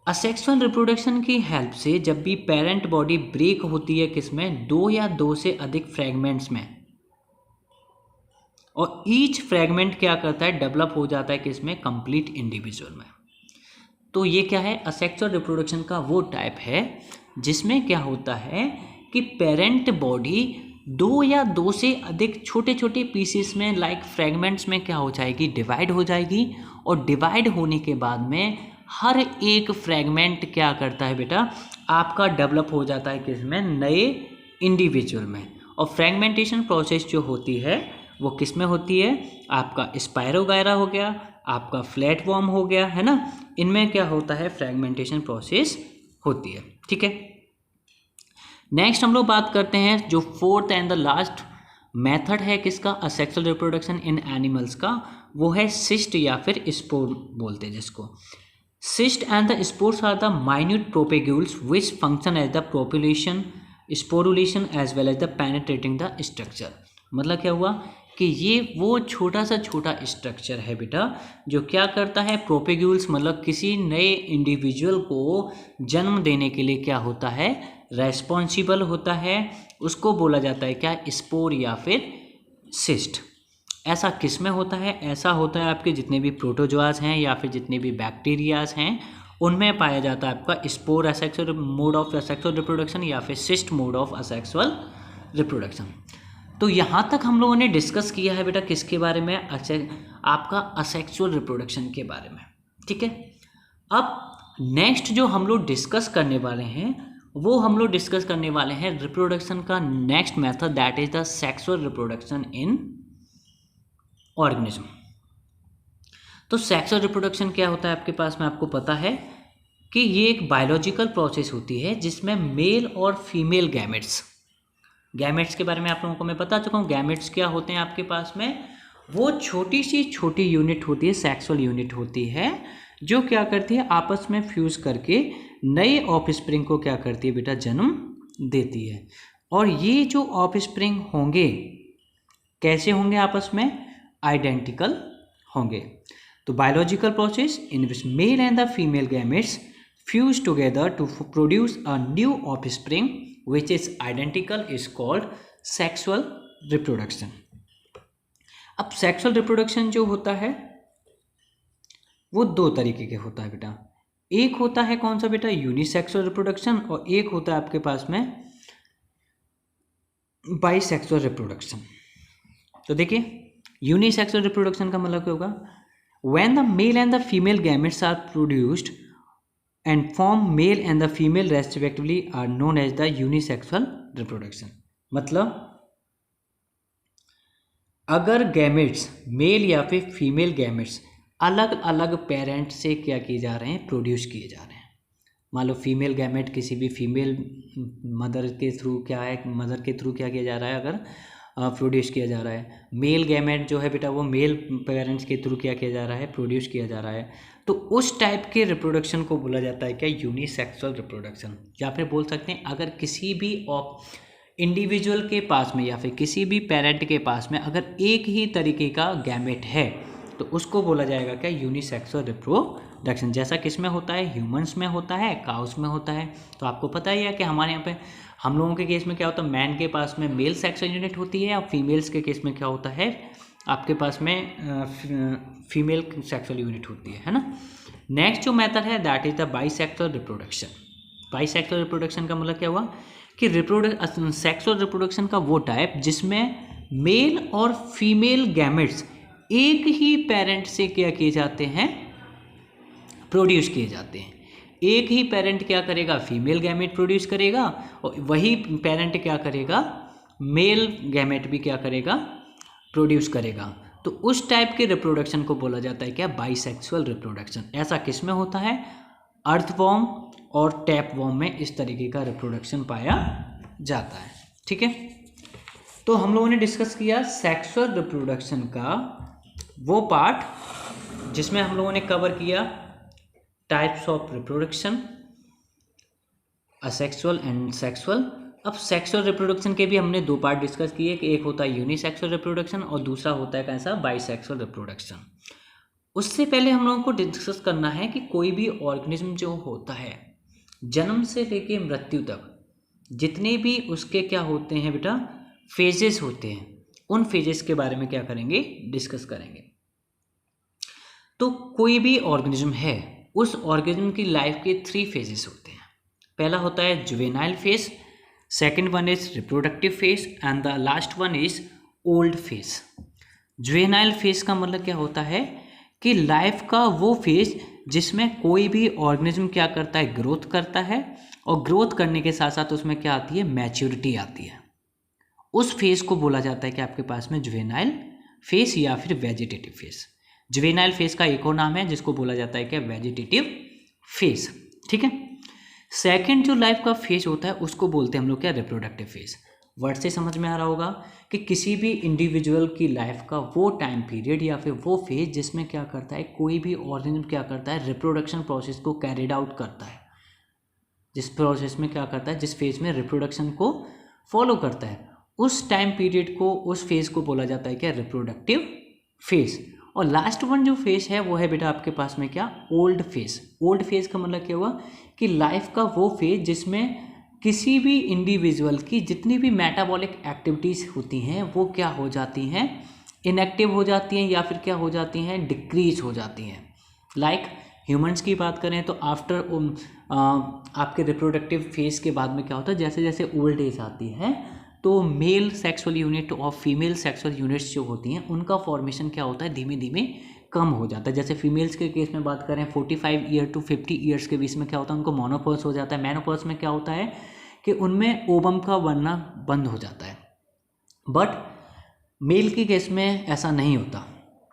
असेक्सुअल रिप्रोडक्शन की हेल्प से जब भी पेरेंट बॉडी ब्रेक होती है किसमें, 2 या 2 से अधिक फ्रैगमेंट्स में, और ईच फ्रैगमेंट क्या करता है, डेवलप हो जाता है किसमें, कंप्लीट इंडिविजुअल में। तो ये क्या है, असेक्सुअल रिप्रोडक्शन का वो टाइप है जिसमें क्या होता है कि पेरेंट बॉडी 2 या 2 से अधिक छोटे छोटे पीसेस में लाइक फ्रैगमेंट्स में क्या हो जाएगी, डिवाइड हो जाएगी। और डिवाइड होने के बाद में हर एक फ्रैगमेंट क्या करता है बेटा, आपका डेवलप हो जाता है किसमें, नए इंडिविजुअल में। और फ्रैगमेंटेशन प्रोसेस जो होती है वो किस में होती है, आपका स्पायरोगायरा हो गया, आपका फ्लैट वॉर्म हो गया, है ना। इनमें क्या होता है, फ्रैगमेंटेशन प्रोसेस होती है, ठीक है। नेक्स्ट हम लोग बात करते हैं जो fourth and the last method है किसका, असेक्सुअल रिप्रोडक्शन इन एनिमल्स का, वो है सिस्ट या फिर स्पोर बोलते हैं जिसको। Cyst and the spores are the minute propagules which function as the propagation sporulation as well as the penetrating the structure. मतलब क्या हुआ कि ये वो छोटा स्ट्रक्चर है बेटा जो क्या करता है, प्रोपेग्यूल्स मतलब किसी नए इंडिविजुअल को जन्म देने के लिए क्या होता है, रेस्पॉन्सिबल होता है। उसको बोला जाता है क्या, स्पोर या फिर सिस्ट। ऐसा किस में होता है, ऐसा होता है आपके जितने भी प्रोटोजोआस हैं या फिर जितने भी बैक्टीरियाज हैं उनमें पाया जाता है आपका spore asexual mode of asexual reproduction या फिर cyst mode of asexual reproduction. तो यहाँ तक हम लोगों ने डिस्कस किया है बेटा किसके बारे में, आपका असेक्सुअल रिप्रोडक्शन के बारे में, ठीक है। अब नेक्स्ट जो हम लोग डिस्कस करने वाले हैं वो हम लोग डिस्कस करने वाले हैं रिप्रोडक्शन का next method that is the sexual reproduction in organism. तो सेक्सुअल रिप्रोडक्शन क्या होता है आपके पास में, आपको पता है कि ये एक बायोलॉजिकल प्रोसेस होती है जिसमें मेल और फीमेल गैमेट्स के बारे में आप लोगों को मैं बता चुका हूँ। गैमेट्स क्या होते हैं आपके पास में, वो छोटी यूनिट होती है, सेक्सुअल यूनिट होती है जो क्या करती है, आपस में फ्यूज करके नए ऑफस्प्रिंग को क्या करती है बेटा, जन्म देती है। और ये जो ऑफस्प्रिंग होंगे कैसे होंगे, आपस में आइडेंटिकल होंगे। तो biological process in which male and the female gametes fuse together to produce a new offspring which is identical is called sexual reproduction। अब सेक्सुअल रिप्रोडक्शन जो होता है वो 2 तरीके के होता है बेटा। एक होता है कौन सा बेटा, यूनिसेक्सुअल रिप्रोडक्शन, और एक होता है आपके पास में बाइसेक्सुअल रिप्रोडक्शन। तो देखिए यूनिसेक्सुअल रिप्रोडक्शन का मतलब क्या होगा, when the male and the female gametes are produced and form male and the female respectively are known as the unisexual reproduction। मतलब अगर गैमेट्स मेल या फिर फीमेल गैमेट्स अलग अलग पेरेंट से क्या किए जा रहे हैं, प्रोड्यूस किए जा रहे हैं। मान लो फीमेल गैमेट किसी भी फीमेल मदर के थ्रू क्या किया जा रहा है, अगर प्रोड्यूस किया जा रहा है। मेल गैमेट जो है बेटा वो मेल पेरेंट्स के थ्रू क्या किया जा रहा है, प्रोड्यूस किया जा रहा है। तो उस टाइप के रिप्रोडक्शन को बोला जाता है क्या, यूनिसेक्सुअल रिप्रोडक्शन। या फिर बोल सकते हैं अगर किसी भी इंडिविजुअल के पास में या फिर किसी भी पेरेंट के पास में अगर एक ही तरीके का गैमेट है तो उसको बोला जाएगा क्या, यूनिसेक्सुअल रिप्रोडक्शन। जैसा किस में होता है, ह्यूमंस में होता है, काउस में होता है। तो आपको पता ही है कि हमारे यहाँ पे हम लोगों के केस में क्या होता है, मैन के पास में मेल सेक्सुअल यूनिट होती है और फीमेल्स के केस में क्या होता है, आपके पास में फीमेल सेक्सुअल यूनिट होती है ना। नेक्स्ट जो मेथड है that is the bisexual reproduction. Bisexual reproduction का मतलब क्या हुआ कि सेक्सुअल रिप्रोडक्शन का वो टाइप जिसमें मेल और फीमेल गैमेट्स एक ही पेरेंट से क्या किए जाते हैं, प्रोड्यूस किए जाते हैं। एक ही पेरेंट क्या करेगा, फीमेल गैमेट प्रोड्यूस करेगा और वही पेरेंट क्या करेगा, मेल गैमेट भी क्या करेगा, प्रोड्यूस करेगा। तो उस टाइप के रिप्रोडक्शन को बोला जाता है क्या, बाइसेक्सुअल रिप्रोडक्शन। ऐसा किस में होता है, अर्थवॉर्म और टैपवॉर्म में इस तरीके का रिप्रोडक्शन पाया जाता है। ठीक है, तो हम लोगों ने डिस्कस किया सेक्सुअल रिप्रोडक्शन का वो पार्ट जिसमें हम लोगों ने कवर किया types of reproduction, asexual and sexual. अब सेक्सुअल रिप्रोडक्शन के भी हमने दो पार्ट डिस्कस किए कि एक होता है यूनिसेक्सुअल रिप्रोडक्शन और दूसरा होता है कैसा, बाइसेक्सुअल रिप्रोडक्शन। उससे पहले हम लोगों को डिस्कस करना है कि कोई भी ऑर्गेनिज्म जो होता है जन्म से लेके मृत्यु तक जितने भी उसके क्या होते हैं बेटा, फेजेस होते हैं, उन फेजेस के बारे में क्या करेंगे, डिस्कस करेंगे। तो कोई भी ऑर्गेनिज्म है, उस ऑर्गेनिज्म की लाइफ के 3 फेजेस होते हैं। पहला होता है juvenile phase, second one is reproductive phase and the last one is old phase. Juvenile phase का मतलब क्या होता है कि लाइफ का वो फेज जिसमें कोई भी ऑर्गेनिज्म क्या करता है, ग्रोथ करता है, और ग्रोथ करने के साथ साथ उसमें क्या आती है, मैच्योरिटी आती है। उस फेज को बोला जाता है कि आपके पास में जुवेनाइल फेज या फिर वेजिटेटिव फेज। जुवेनाइल फेज का एक और नाम है जिसको बोला जाता है क्या, वेजिटेटिव फेज। ठीक है। सेकंड जो लाइफ का फेज होता है उसको बोलते हैं हम लोग क्या, रिप्रोडक्टिव फेज। वर्ड से समझ में आ रहा होगा कि किसी भी इंडिविजुअल की लाइफ का वो टाइम पीरियड या फिर वो फेज जिसमें क्या करता है, कोई भी ऑर्गेनिज्म क्या करता है, रिप्रोडक्शन प्रोसेस को कैरिड आउट करता है। जिस प्रोसेस में क्या करता है, जिस फेज में रिप्रोडक्शन को फॉलो करता है, उस टाइम पीरियड को, उस फेज को बोला जाता है क्या, रिप्रोडक्टिव फेज। और लास्ट वन जो फेज है वो है बेटा आपके पास में क्या, ओल्ड फेज। ओल्ड फेज का मतलब क्या हुआ कि लाइफ का वो फेज जिसमें किसी भी इंडिविजुअल की जितनी भी मेटाबॉलिक एक्टिविटीज़ होती हैं वो क्या हो जाती हैं, इनएक्टिव हो जाती हैं या फिर क्या हो जाती हैं, डिक्रीज हो जाती हैं। लाइक ह्यूमंस की बात करें तो आफ्टर आपके रिप्रोडक्टिव फेज के बाद में क्या होता है, जैसे जैसे ओल्ड एज आती है तो मेल सेक्सुअल यूनिट और फीमेल सेक्सुअल यूनिट्स जो होती हैं उनका फॉर्मेशन क्या होता है, धीमे धीमे कम हो जाता है। जैसे फीमेल्स के केस में बात करें 45 ईयर टू 50 ईयर्स के बीच में क्या होता है, उनको मोनोपॉज हो जाता है। मेनोपॉज में क्या होता है कि उनमें ओवम का बनना बंद हो जाता है। बट मेल के केस में ऐसा नहीं होता।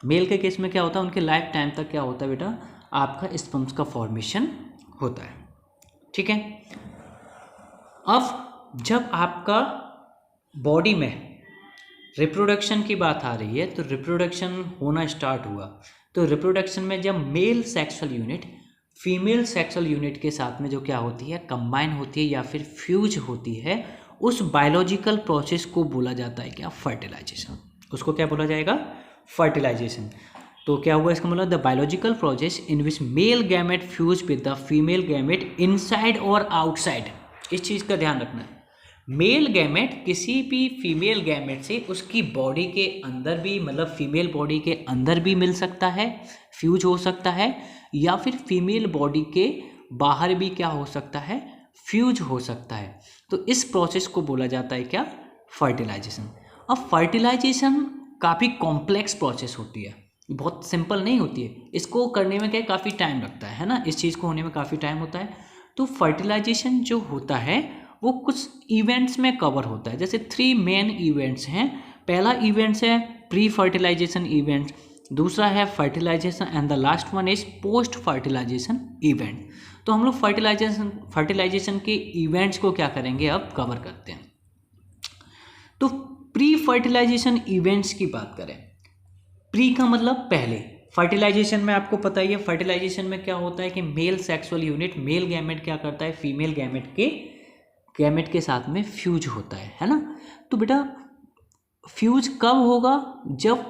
मेल के केस में क्या होता है, उनके लाइफ टाइम तक क्या होता है बेटा, आपका स्पर्म्स का फॉर्मेशन होता है। ठीक है। अब जब आपका बॉडी में रिप्रोडक्शन की बात आ रही है तो रिप्रोडक्शन होना स्टार्ट हुआ, तो रिप्रोडक्शन में जब male sexual unit female sexual unit के साथ में जो क्या होती है, कंबाइन होती है या फिर फ्यूज होती है, उस बायोलॉजिकल प्रोसेस को बोला जाता है क्या, फर्टिलाइजेशन। उसको क्या बोला जाएगा, फर्टिलाइजेशन। तो क्या हुआ इसका मतलब, the biological process in which male gamete fuse with the female gamete inside और आउटसाइड। इस चीज़ का ध्यान रखना है। मेल गैमेट किसी भी फीमेल गैमेट से उसकी बॉडी के अंदर भी, मतलब फीमेल बॉडी के अंदर भी मिल सकता है, फ्यूज हो सकता है, या फिर फीमेल बॉडी के बाहर भी क्या हो सकता है, फ्यूज हो सकता है। तो इस प्रोसेस को बोला जाता है क्या, फर्टिलाइजेशन। अब फर्टिलाइजेशन काफ़ी कॉम्प्लेक्स प्रोसेस होती है, बहुत सिंपल नहीं होती है। इसको करने में क्या काफ़ी टाइम लगता है ना, इस चीज़ को होने में काफ़ी टाइम होता है। तो फर्टिलाइजेशन जो होता है वो कुछ इवेंट्स में कवर होता है। जैसे 3 मेन इवेंट्स हैं। पहला इवेंट्स है प्री फर्टिलाइजेशन इवेंट, दूसरा है fertilisation and the last one is post fertilisation event. तो हम लोग फर्टिलाइजेशन के इवेंट्स को क्या करेंगे, अब कवर करते हैं। तो प्री फर्टिलाइजेशन इवेंट्स की बात करें, प्री का मतलब पहले। फर्टिलाइजेशन में आपको पता ही है, फर्टिलाइजेशन में क्या होता है कि mail sexual unit, male gamete क्या करता है, फीमेल गैमेट के साथ में फ्यूज होता है ना। तो बेटा फ्यूज कब होगा, जब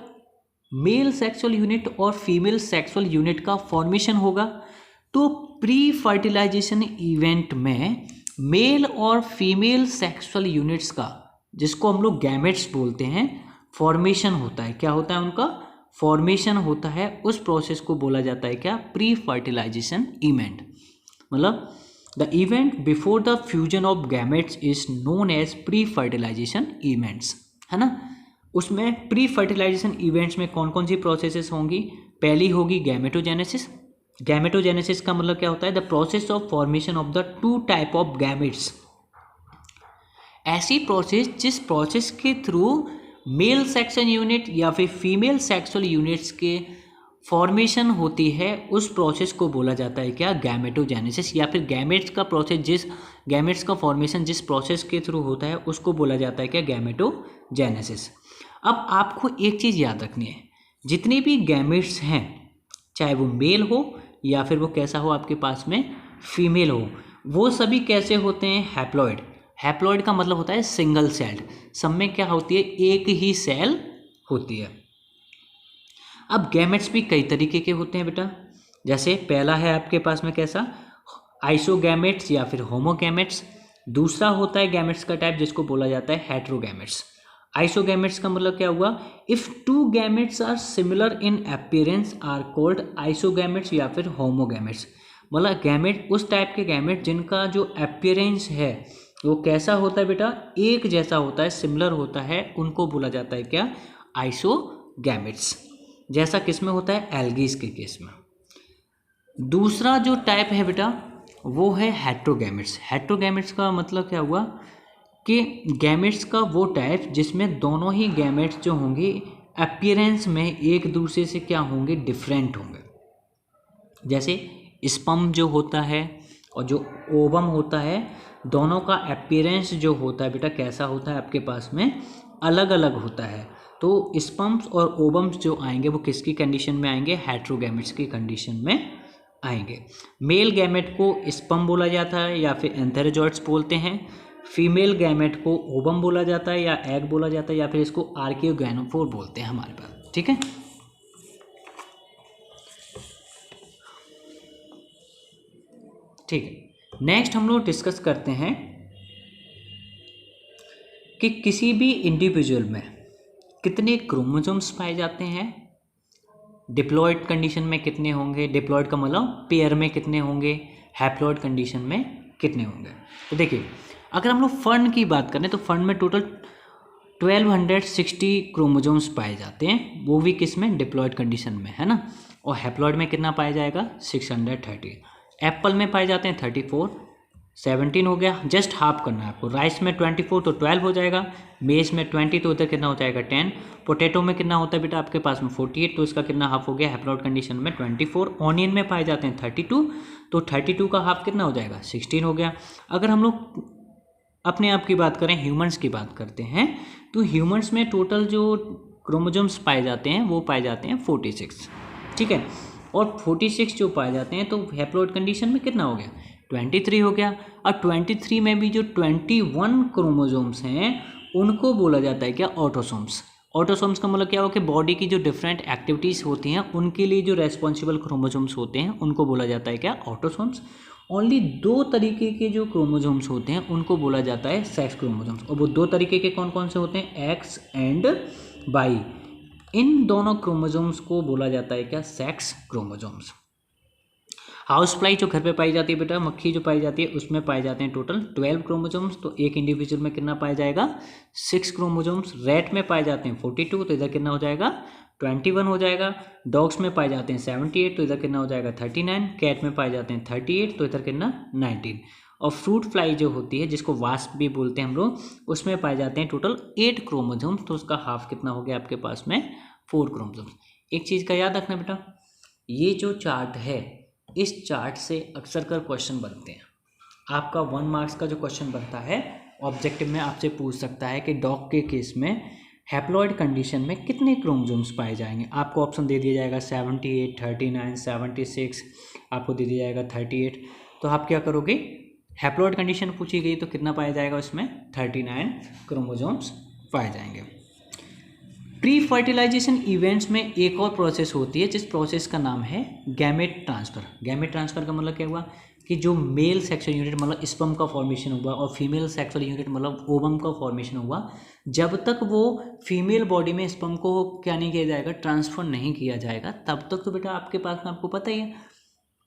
मेल सेक्सुअल यूनिट और फीमेल सेक्सुअल यूनिट का फॉर्मेशन होगा। तो प्री फर्टिलाइजेशन इवेंट में मेल और फीमेल सेक्सुअल यूनिट्स का, जिसको हम लोग गैमेट्स बोलते हैं, फॉर्मेशन होता है। क्या होता है, उनका फॉर्मेशन होता है। उस प्रोसेस को बोला जाता है क्या, प्री फर्टिलाइजेशन इवेंट। मतलब the event before the fusion of gametes is known as pre fertilisation events, है ना। उसमें प्री फर्टिलाइजेशन इवेंट्स में कौन कौन सी प्रोसेसेस होंगी, पहली होगी गैमेटोजेनेसिस। गैमेटोजेनेसिस का मतलब क्या होता है, the process of formation of the 2 type of gametes. ऐसी प्रोसेस जिस प्रोसेस के थ्रू मेल सेक्सुअल यूनिट या फिर फीमेल सेक्सुअल यूनिट्स के फॉर्मेशन होती है, उस प्रोसेस को बोला जाता है क्या, गैमेटोजेनेसिस। या फिर गैमेट्स का प्रोसेस, जिस गैमेट्स का फॉर्मेशन जिस प्रोसेस के थ्रू होता है उसको बोला जाता है क्या, गैमेटोजेनेसिस। अब आपको एक चीज़ याद रखनी है, जितनी भी गैमेट्स हैं, चाहे वो मेल हो या फिर वो कैसा हो आपके पास में फीमेल हो, वो सभी कैसे होते हैं हैप्लॉइड। हैप्लॉइड का मतलब होता है सिंगल सेल्ड, सब में क्या होती है एक ही सेल होती है। अब गैमेट्स भी कई तरीके के होते हैं बेटा, जैसे पहला है आपके पास में कैसा आइसोगैमेट्स या फिर होमोगैमेट्स। दूसरा होता है गैमेट्स का टाइप जिसको बोला जाता है हेट्रोगैमेट्स। आइसोगैमेट्स का मतलब क्या हुआ, if two gametes are similar in appearance are called isogametes या फिर होमोगैमेट्स। मतलब गैमेट उस टाइप के गैमेट जिनका जो अपीयरेंस है वो कैसा होता है बेटा, एक जैसा होता है, सिमिलर होता है, उनको बोला जाता है क्या, आइसोगैमेट्स। जैसा किस में होता है, एल्गीज के केस में। दूसरा जो टाइप है बेटा वो है हेट्रोगैमेट्स। हेट्रोगैमेट्स का मतलब क्या हुआ कि गैमेट्स का वो टाइप जिसमें दोनों ही गैमेट्स जो होंगे अपीयरेंस में एक दूसरे से क्या होंगे, डिफरेंट होंगे। जैसे स्पर्म जो होता है और जो ओवम होता है, दोनों का अपीयरेंस जो होता है बेटा कैसा होता है आपके पास में, अलग अलग होता है। तो स्पर्म्स और ओवम्स जो आएंगे वो किसकी कंडीशन में आएंगे, हेट्रोगैमेट्स की कंडीशन में आएंगे। मेल गैमेट को स्पर्म बोला जाता है या फिर एंथेरोजोइट्स बोलते हैं। फीमेल गैमेट को ओवम बोला जाता है या एग बोला जाता है या फिर इसको आर्कियोगैनोफोर बोलते हैं हमारे पास, ठीक है। ठीक है, नेक्स्ट हम लोग डिस्कस करते हैं कि किसी भी इंडिविजुअल में कितने क्रोमोसोम्स पाए जाते हैं, डिप्लॉयड कंडीशन में कितने होंगे, डिप्लॉयड का मतलब पेयर में कितने होंगे, हैप्लॉयड कंडीशन में कितने होंगे। तो देखिए अगर हम लोग फर्न की बात करें तो फर्न में टोटल 1260 क्रोमोसोम्स पाए जाते हैं, वो भी किस में, डिप्लॉयड कंडीशन में, है ना। और हैप्लॉयड में कितना पाया जाएगा, 630। एप्पल में पाए जाते हैं 34, 17 हो गया, जस्ट हाफ करना है आपको। राइस में 24 तो 12 हो जाएगा, मेज में 20 तो उधर कितना हो जाएगा 10, पोटैटो में कितना होता है बेटा आपके पास में 48 तो इसका कितना हाफ हो गया, हैप्लॉयड कंडीशन में 24। ऑनियन में पाए जाते हैं 32 तो 32 का हाफ कितना हो जाएगा, 16 हो गया। अगर हम लोग अपने आप की बात करें, ह्यूमंस की बात करते हैं, तो ह्यूमंस में टोटल जो क्रोमोसोम्स पाए जाते हैं वो पाए जाते हैं 46, ठीक है। और 46 जो पाए जाते हैं तो हैप्लॉयड कंडीशन में कितना हो गया, 23 हो गया। और 23 में भी जो 21 क्रोमोसोम्स हैं उनको बोला जाता है क्या, ऑटोसोम्स। ऑटोसोम्स का मतलब क्या हो कि बॉडी की जो डिफरेंट एक्टिविटीज़ होती हैं उनके लिए जो रेस्पॉन्सिबल क्रोमोसोम्स होते हैं उनको बोला जाता है क्या, ऑटोसोम्स। ओनली 2 तरीके के जो क्रोमोसोम्स होते हैं उनको बोला जाता है सेक्स क्रोमोसोम्स। और वो 2 तरीके के कौन कौन से होते हैं, एक्स एंड वाई। इन दोनों क्रोमोसोम्स को बोला जाता है क्या, सेक्स क्रोमोसोम्स। हाउस फ्लाई जो घर पे पाई जाती है बेटा, मक्खी जो पाई जाती है, उसमें पाए जाते हैं टोटल 12 क्रोमोसोम्स। तो एक इंडिविजुअल में कितना पाया जाएगा, 6 क्रोमोसोम्स। रैट में पाए जाते हैं 42 तो इधर कितना हो जाएगा, 21 हो जाएगा। डॉग्स में पाए जाते हैं 78 तो इधर कितना हो जाएगा, 39। कैट में पाए जाते हैं 38 तो इधर कितना, 19। और फ्रूट फ्लाई जो होती है जिसको वास्प भी बोलते हैं हम लोग, उसमें पाए जाते हैं टोटल 8 क्रोमोसोम्स। तो उसका हाफ कितना हो गया आपके पास में, 4 क्रोमोसोम्स। एक चीज़ का याद रखना बेटा, ये जो चार्ट है इस चार्ट से अक्सर कर क्वेश्चन बनते हैं। आपका 1 मार्क्स का जो क्वेश्चन बनता है ऑब्जेक्टिव में आपसे पूछ सकता है कि डॉग के केस में हैप्लॉयड कंडीशन में कितने क्रोमोसोम्स पाए जाएंगे। आपको ऑप्शन दे दिया जाएगा 78, 39, 76, आपको दे दिया जाएगा 38। तो आप क्या करोगे, हैप्लॉयड कंडीशन पूछी गई तो कितना पाया जाएगा, उसमें 39 क्रोमोसोम्स पाए जाएंगे। प्री फर्टिलाइजेशन इवेंट्स में एक और प्रोसेस होती है जिस प्रोसेस का नाम है गैमेट ट्रांसफ़र। गैमेट ट्रांसफ़र का मतलब क्या हुआ कि जो मेल सेक्सुअल यूनिट मतलब स्पर्म का फॉर्मेशन हुआ और फीमेल सेक्सुअल यूनिट मतलब ओवम का फॉर्मेशन हुआ, जब तक वो फीमेल बॉडी में स्पर्म को क्या नहीं किया जाएगा, ट्रांसफ़र नहीं किया जाएगा, तब तक तो बेटा आपके पास में आपको पता ही है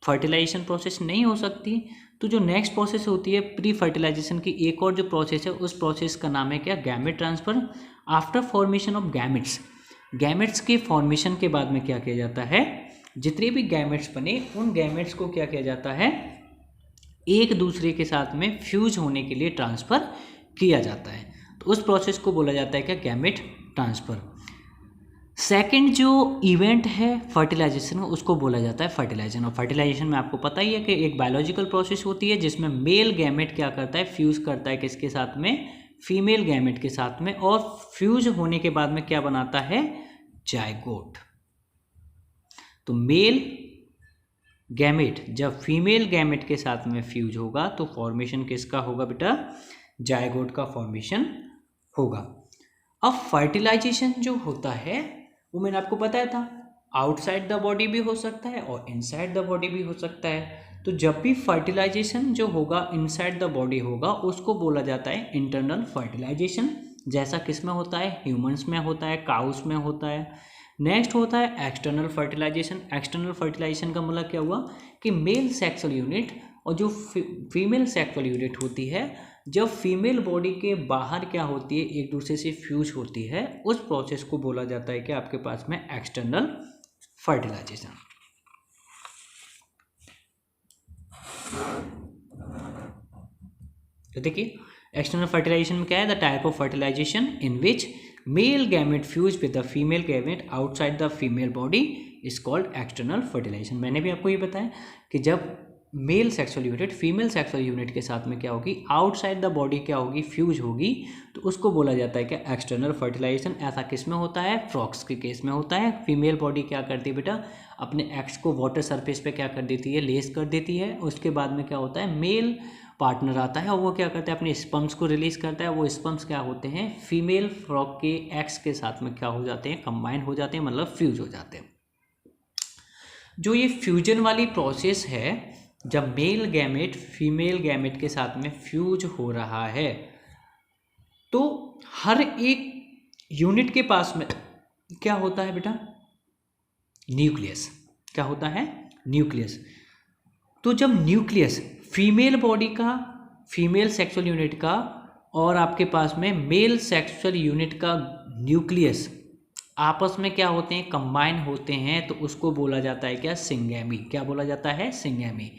फर्टिलाइजेशन प्रोसेस नहीं हो सकती। तो जो नेक्स्ट प्रोसेस होती है प्री फर्टिलाइजेशन की, एक और जो प्रोसेस है उस प्रोसेस का नाम है क्या, gamete transfer. After formation of gametes, gametes के फॉर्मेशन के बाद में क्या किया जाता है, जितने भी गैमेट्स बने उन गैमेट्स को क्या किया जाता है, एक दूसरे के साथ में फ्यूज होने के लिए ट्रांसफ़र किया जाता है। तो उस प्रोसेस को बोला जाता है क्या, गैमेट ट्रांसफ़र। सेकंड जो इवेंट है फर्टिलाइजेशन उसको बोला जाता है फर्टिलाइजेशन। और फर्टिलाइजेशन में आपको पता ही है कि एक बायोलॉजिकल प्रोसेस होती है जिसमें मेल गैमेट क्या करता है, फ्यूज़ करता है किसके साथ में, फीमेल गैमेट के साथ में, और फ्यूज होने के बाद में क्या बनाता है, जायगोट। तो मेल गैमेट जब फीमेल गैमेट के साथ में फ्यूज होगा तो फॉर्मेशन किसका होगा बेटा, जायगोट का फॉर्मेशन होगा। अब फर्टिलाइजेशन जो होता है वो मैंने आपको बताया था, आउटसाइड द बॉडी भी हो सकता है और इनसाइड द बॉडी भी हो सकता है। तो जब भी फर्टिलाइजेशन जो होगा इनसाइड द बॉडी होगा उसको बोला जाता है इंटरनल फर्टिलाइजेशन, जैसा किस में होता है, ह्यूमंस में होता है, काउस में होता है। नेक्स्ट होता है एक्सटर्नल फर्टिलाइजेशन। एक्सटर्नल फर्टिलाइजेशन का मतलब क्या हुआ कि मेल सेक्सुअल यूनिट और जो फीमेल सेक्सुअल यूनिट होती है, जब फीमेल बॉडी के बाहर क्या होती है, एक दूसरे से फ्यूज होती है, उस प्रोसेस को बोला जाता है कि आपके पास में एक्सटर्नल फर्टिलाइजेशन। तो देखिए एक्सटर्नल फर्टिलाइजेशन में क्या है, the type of fertilisation in which male gamete fuse with the female gamete outside the female body is called external fertilisation. मैंने भी आपको ये बताया कि जब male sexual unit female sexual unit के साथ में क्या होगी, आउटसाइड द बॉडी क्या होगी, फ्यूज होगी, तो उसको बोला जाता है कि एक्सटर्नल फर्टिलाइजेशन। ऐसा किस में होता है, फ्रॉक्स के केस में होता है। फीमेल बॉडी क्या करती है बेटा, अपने एग्स को वाटर सरफेस पे क्या कर देती है, लेस कर देती है। उसके बाद में क्या होता है, मेल पार्टनर आता है और वो क्या करता है, अपने स्पर्म्स को रिलीज करता है। वो स्पर्म्स क्या होते हैं, फीमेल फ्रॉक के एग्स के साथ में क्या हो जाते हैं, कंबाइन हो जाते हैं, मतलब फ्यूज हो जाते हैं। जो ये फ्यूजन वाली प्रोसेस है, जब मेल गैमेट फीमेल गैमेट के साथ में फ्यूज हो रहा है, तो हर एक यूनिट के पास में क्या होता है बेटा, न्यूक्लियस। क्या होता है, न्यूक्लियस। तो जब न्यूक्लियस फीमेल बॉडी का, फीमेल सेक्सुअल यूनिट का और आपके पास में मेल सेक्सुअल यूनिट का न्यूक्लियस आपस में क्या होते हैं, कंबाइन होते हैं, तो उसको बोला जाता है क्या, सिंगैमी। क्या बोला जाता है, सिंगैमी।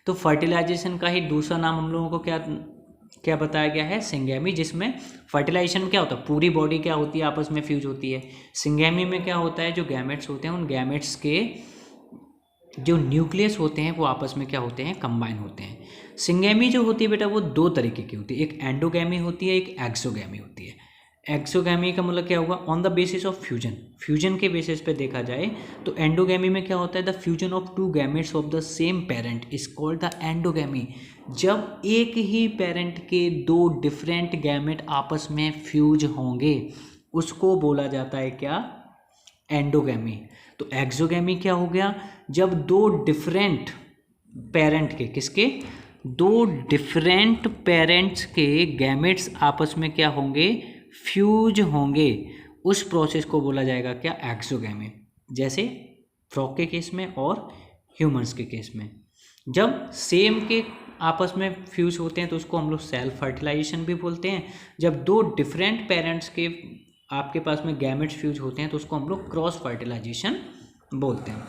तो फर्टिलाइजेशन का ही दूसरा नाम हम लोगों को क्या बताया गया है, सिंगैमी। जिसमें फर्टिलाइजेशन में क्या होता है, पूरी बॉडी क्या होती है, आपस में फ्यूज होती है। सिंगैमी में क्या होता है, जो गैमेट्स होते हैं उन गैमेट्स के जो न्यूक्लियस होते हैं वो आपस में क्या होते हैं, कंबाइन होते हैं। सिंगैमी जो होती है बेटा वो दो तरीके की होती है, एक एंडोगैमी होती है, एक एक्सोगैमी होती है। एक्सोगैमी का मतलब क्या होगा, on the basis of fusion. Fusion के बेसिस पे देखा जाए तो एंडोगैमी में क्या होता है, the fusion of two gametes of the same parent is called the endogamy. जब एक ही पेरेंट के दो डिफरेंट गैमेट आपस में फ्यूज होंगे उसको बोला जाता है क्या, एंडोगैमी। तो एक्सोगैमी क्या हो गया, जब दो डिफरेंट पेरेंट के, किसके, दो डिफरेंट पेरेंट्स के गैमेट्स आपस में क्या होंगे, फ्यूज होंगे, उस प्रोसेस को बोला जाएगा क्या, एक्सोगैमी। जैसे फ्रॉक के केस में और ह्यूमंस के केस में जब सेम के आपस में फ्यूज होते हैं तो उसको हम लोग सेल्फ फर्टिलाइजेशन भी बोलते हैं। जब दो डिफरेंट पेरेंट्स के आपके पास में गैमेट्स फ्यूज होते हैं तो उसको हम लोग क्रॉस फर्टिलाइजेशन बोलते हैं।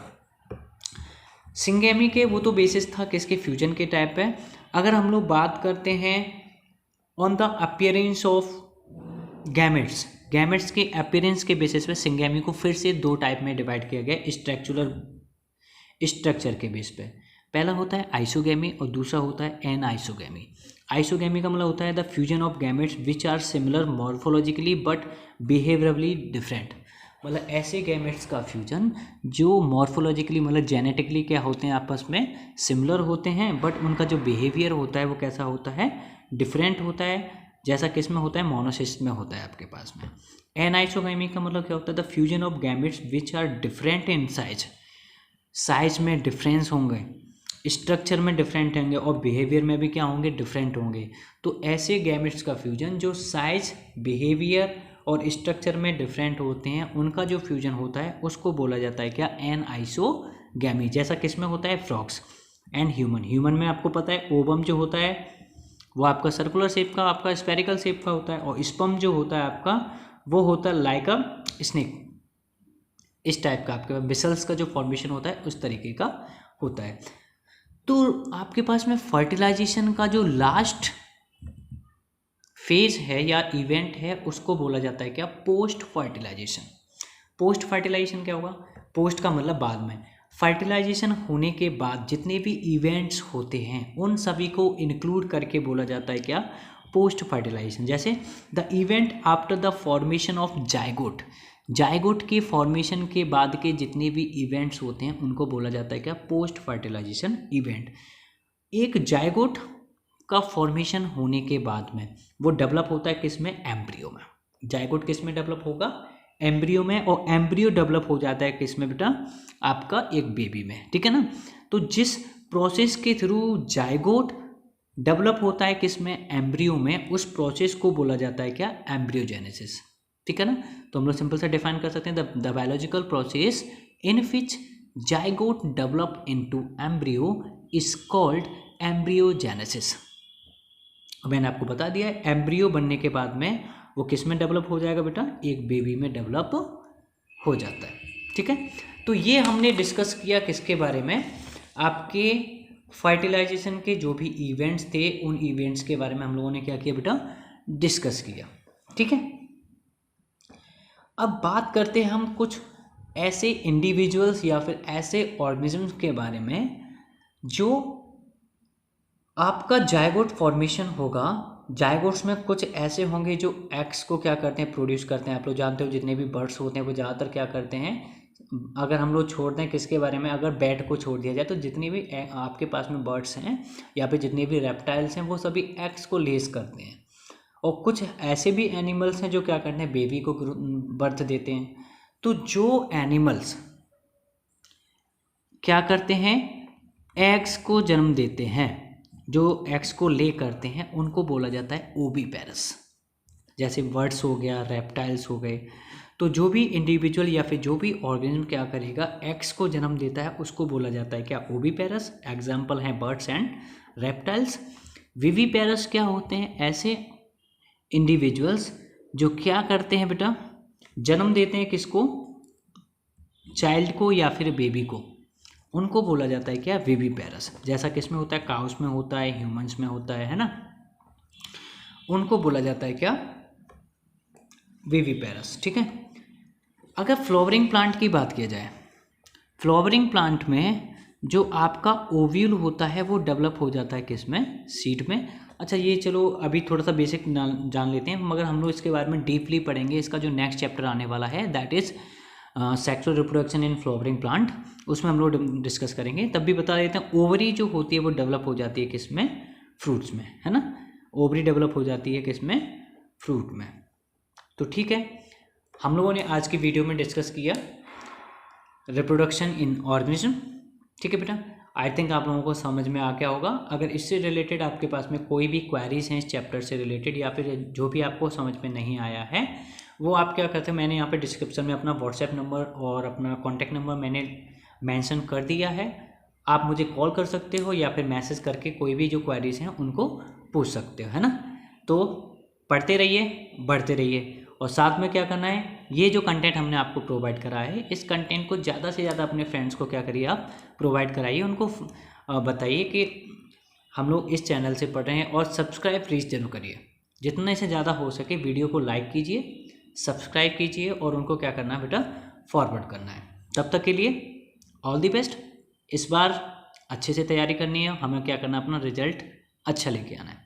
सिंगैमी के वो तो बेसिस था किसके, फ्यूजन के टाइप पे। अगर हम लोग बात करते हैं on the appearance of gametes, gametes के अपीयरेंस के बेसिस पे सिंगैमी को फिर से दो टाइप में डिवाइड किया गया स्ट्रक्चर के बेस पे। पहला होता है आइसोगैमी और दूसरा होता है एनआइसोगैमी। आइसोगैमी का मतलब होता है the fusion of gametes which are similar morphologically but behaviourally different. मतलब ऐसे गैमेट्स का फ्यूजन जो मॉर्फोलॉजिकली मतलब जेनेटिकली क्या होते हैं, आपस में सिमिलर होते हैं, बट उनका जो बिहेवियर होता है वो कैसा होता है, डिफरेंट होता है। जैसा किस में होता है, मोनोसिस्ट में होता है आपके पास में। एनआइसोगैमी का मतलब क्या होता है, the fusion of gametes which are different in size. Size में डिफरेंस होंगे, स्ट्रक्चर में डिफरेंट होंगे और बिहेवियर में भी क्या होंगे, डिफरेंट होंगे। तो ऐसे गैमेट्स का फ्यूजन जो साइज, बिहेवियर और स्ट्रक्चर में डिफरेंट होते हैं, उनका जो फ्यूजन होता है उसको बोला जाता है क्या, एनआइसोगैमी। जैसा किस में होता है, फ्रॉक्स एंड ह्यूमन। ह्यूमन में आपको पता है ओवम जो होता है वो आपका सर्कुलर शेप का, आपका स्फेरिकल शेप का होता है, और स्पर्म जो होता है आपका वो होता है लाइक अ स्नेक, इस टाइप का आपके बिसल्स का जो फॉर्मेशन होता है उस तरीके का होता है। तो आपके पास में फर्टिलाइजेशन का जो लास्ट फेज है या इवेंट है उसको बोला जाता है क्या, पोस्ट फर्टिलाइजेशन। पोस्ट फर्टिलाइजेशन क्या होगा, पोस्ट का मतलब बाद में, फर्टिलाइजेशन होने के बाद जितने भी इवेंट्स होते हैं उन सभी को इंक्लूड करके बोला जाता है क्या, पोस्ट फर्टिलाइजेशन। जैसे the event after the formation of zygote, zygote के फॉर्मेशन के बाद के जितने भी इवेंट्स होते हैं उनको बोला जाता है क्या, पोस्ट फर्टिलाइजेशन इवेंट। एक जायगोट का फॉर्मेशन होने के बाद में वो डेवलप होता है किस में, एम्ब्रियो में। जायगोट किस में डेवलप होगा, एम्ब्रियो में, और एम्ब्रियो डेवलप हो जाता है किस में बेटा, आपका एक बेबी में, ठीक है ना। तो जिस प्रोसेस के थ्रू जायगोट डेवलप होता है किस में, एम्ब्रियो में, उस प्रोसेस को बोला जाता है क्या, एम्ब्रियोजेनेसिस, ठीक है ना। तो हम लोग सिंपल से डिफाइन कर सकते हैं the biological process in which zygote develop into embryo is called embryogenesis. मैंने आपको बता दिया है एम्ब्रियो बनने के बाद में वो किस में डेवलप हो जाएगा बेटा, एक बेबी में डेवलप हो जाता है, ठीक है। तो ये हमने डिस्कस किया किसके बारे में, आपके फर्टिलाइजेशन के जो भी इवेंट्स थे उन इवेंट्स के बारे में हम लोगों ने क्या किया बेटा, डिस्कस किया, ठीक है। अब बात करते हैं हम कुछ ऐसे इंडिविजुअल्स या फिर ऐसे ऑर्गेनिजम्स के बारे में जो आपका जायगोट फॉर्मेशन होगा। जायगोट्स में कुछ ऐसे होंगे जो एग्स को क्या करते हैं, प्रोड्यूस करते हैं। आप लोग जानते हो जितने भी बर्ड्स होते हैं वो ज़्यादातर क्या करते हैं, अगर हम लोग छोड़ दें किसके बारे में, अगर बैट को छोड़ दिया जाए तो जितने भी आपके पास में बर्ड्स हैं या फिर जितने भी रेप्टाइल्स हैं वो सभी एग्स को लेस करते हैं। और कुछ ऐसे भी एनिमल्स हैं जो क्या करते हैं, बेबी को बर्थ देते हैं। तो जो एनिमल्स क्या करते हैं, एग्स को जन्म देते हैं, जो एग्स को ले करते हैं, उनको बोला जाता है ओविपेरस। जैसे बर्ड्स हो गया, रेप्टाइल्स हो गए। तो जो भी इंडिविजुअल या फिर जो भी ऑर्गेनिज्म क्या करेगा, एग्स को जन्म देता है, उसको बोला जाता है क्या, ओविपेरस। एग्जाम्पल हैं बर्ड्स एंड रेप्टाइल्स। विविपेरस क्या होते हैं, ऐसे इंडिविजुअल्स जो क्या करते हैं बेटा, जन्म देते हैं किसको, चाइल्ड को या फिर बेबी को, उनको बोला जाता है क्या, विविपेरस। जैसा किसमें होता है, काउस में होता है, ह्यूमंस में होता है ना, उनको बोला जाता है क्या, विविपेरस, ठीक है। अगर फ्लावरिंग प्लांट की बात किया जाए, फ्लावरिंग प्लांट में जो आपका ओव्यूल होता है वो डेवलप हो जाता है किसमें, सीड में। अच्छा ये चलो अभी थोड़ा सा बेसिक जान लेते हैं, मगर हम लोग इसके बारे में डीपली पढ़ेंगे। इसका जो नेक्स्ट चैप्टर आने वाला है that is sexual reproduction in flowering plant, उसमें हम लोग डिस्कस करेंगे। तब भी बता देते हैं ओवरी जो होती है वो डेवलप हो जाती है किसमें, फ्रूट्स में, है ना। ओवरी डेवलप हो जाती है किसमें, फ्रूट में। तो ठीक है, हम लोगों ने आज की वीडियो में डिस्कस किया रिप्रोडक्शन इन ऑर्गेनिज्म, ठीक है बेटा। आई थिंक आप लोगों को समझ में आ गया होगा। अगर इससे रिलेटेड आपके पास में कोई भी क्वेरीज हैं इस चैप्टर से रिलेटेड, या फिर जो भी आपको समझ में नहीं आया है, वो आप क्या करते हैं, मैंने यहाँ पे डिस्क्रिप्शन में अपना व्हाट्सएप नंबर और अपना कॉन्टैक्ट नंबर मैंने मेंशन कर दिया है। आप मुझे कॉल कर सकते हो या फिर मैसेज करके कोई भी जो क्वेरीज हैं उनको पूछ सकते हो, है ना। तो पढ़ते रहिए, बढ़ते रहिए, और साथ में क्या करना है, ये जो कंटेंट हमने आपको प्रोवाइड करा है, इस कंटेंट को ज़्यादा से ज़्यादा अपने फ्रेंड्स को क्या करिए, आप प्रोवाइड कराइए, उनको बताइए कि हम लोग इस चैनल से पढ़ रहे हैं। और सब्सक्राइब प्लीज़ जरूर करिए, जितने से ज़्यादा हो सके वीडियो को लाइक कीजिए, सब्सक्राइब कीजिए, और उनको क्या करना है बेटा, फॉरवर्ड करना है। तब तक के लिए ऑल दी बेस्ट। इस बार अच्छे से तैयारी करनी है, हमें क्या करना है, अपना रिजल्ट अच्छा लेके आना है।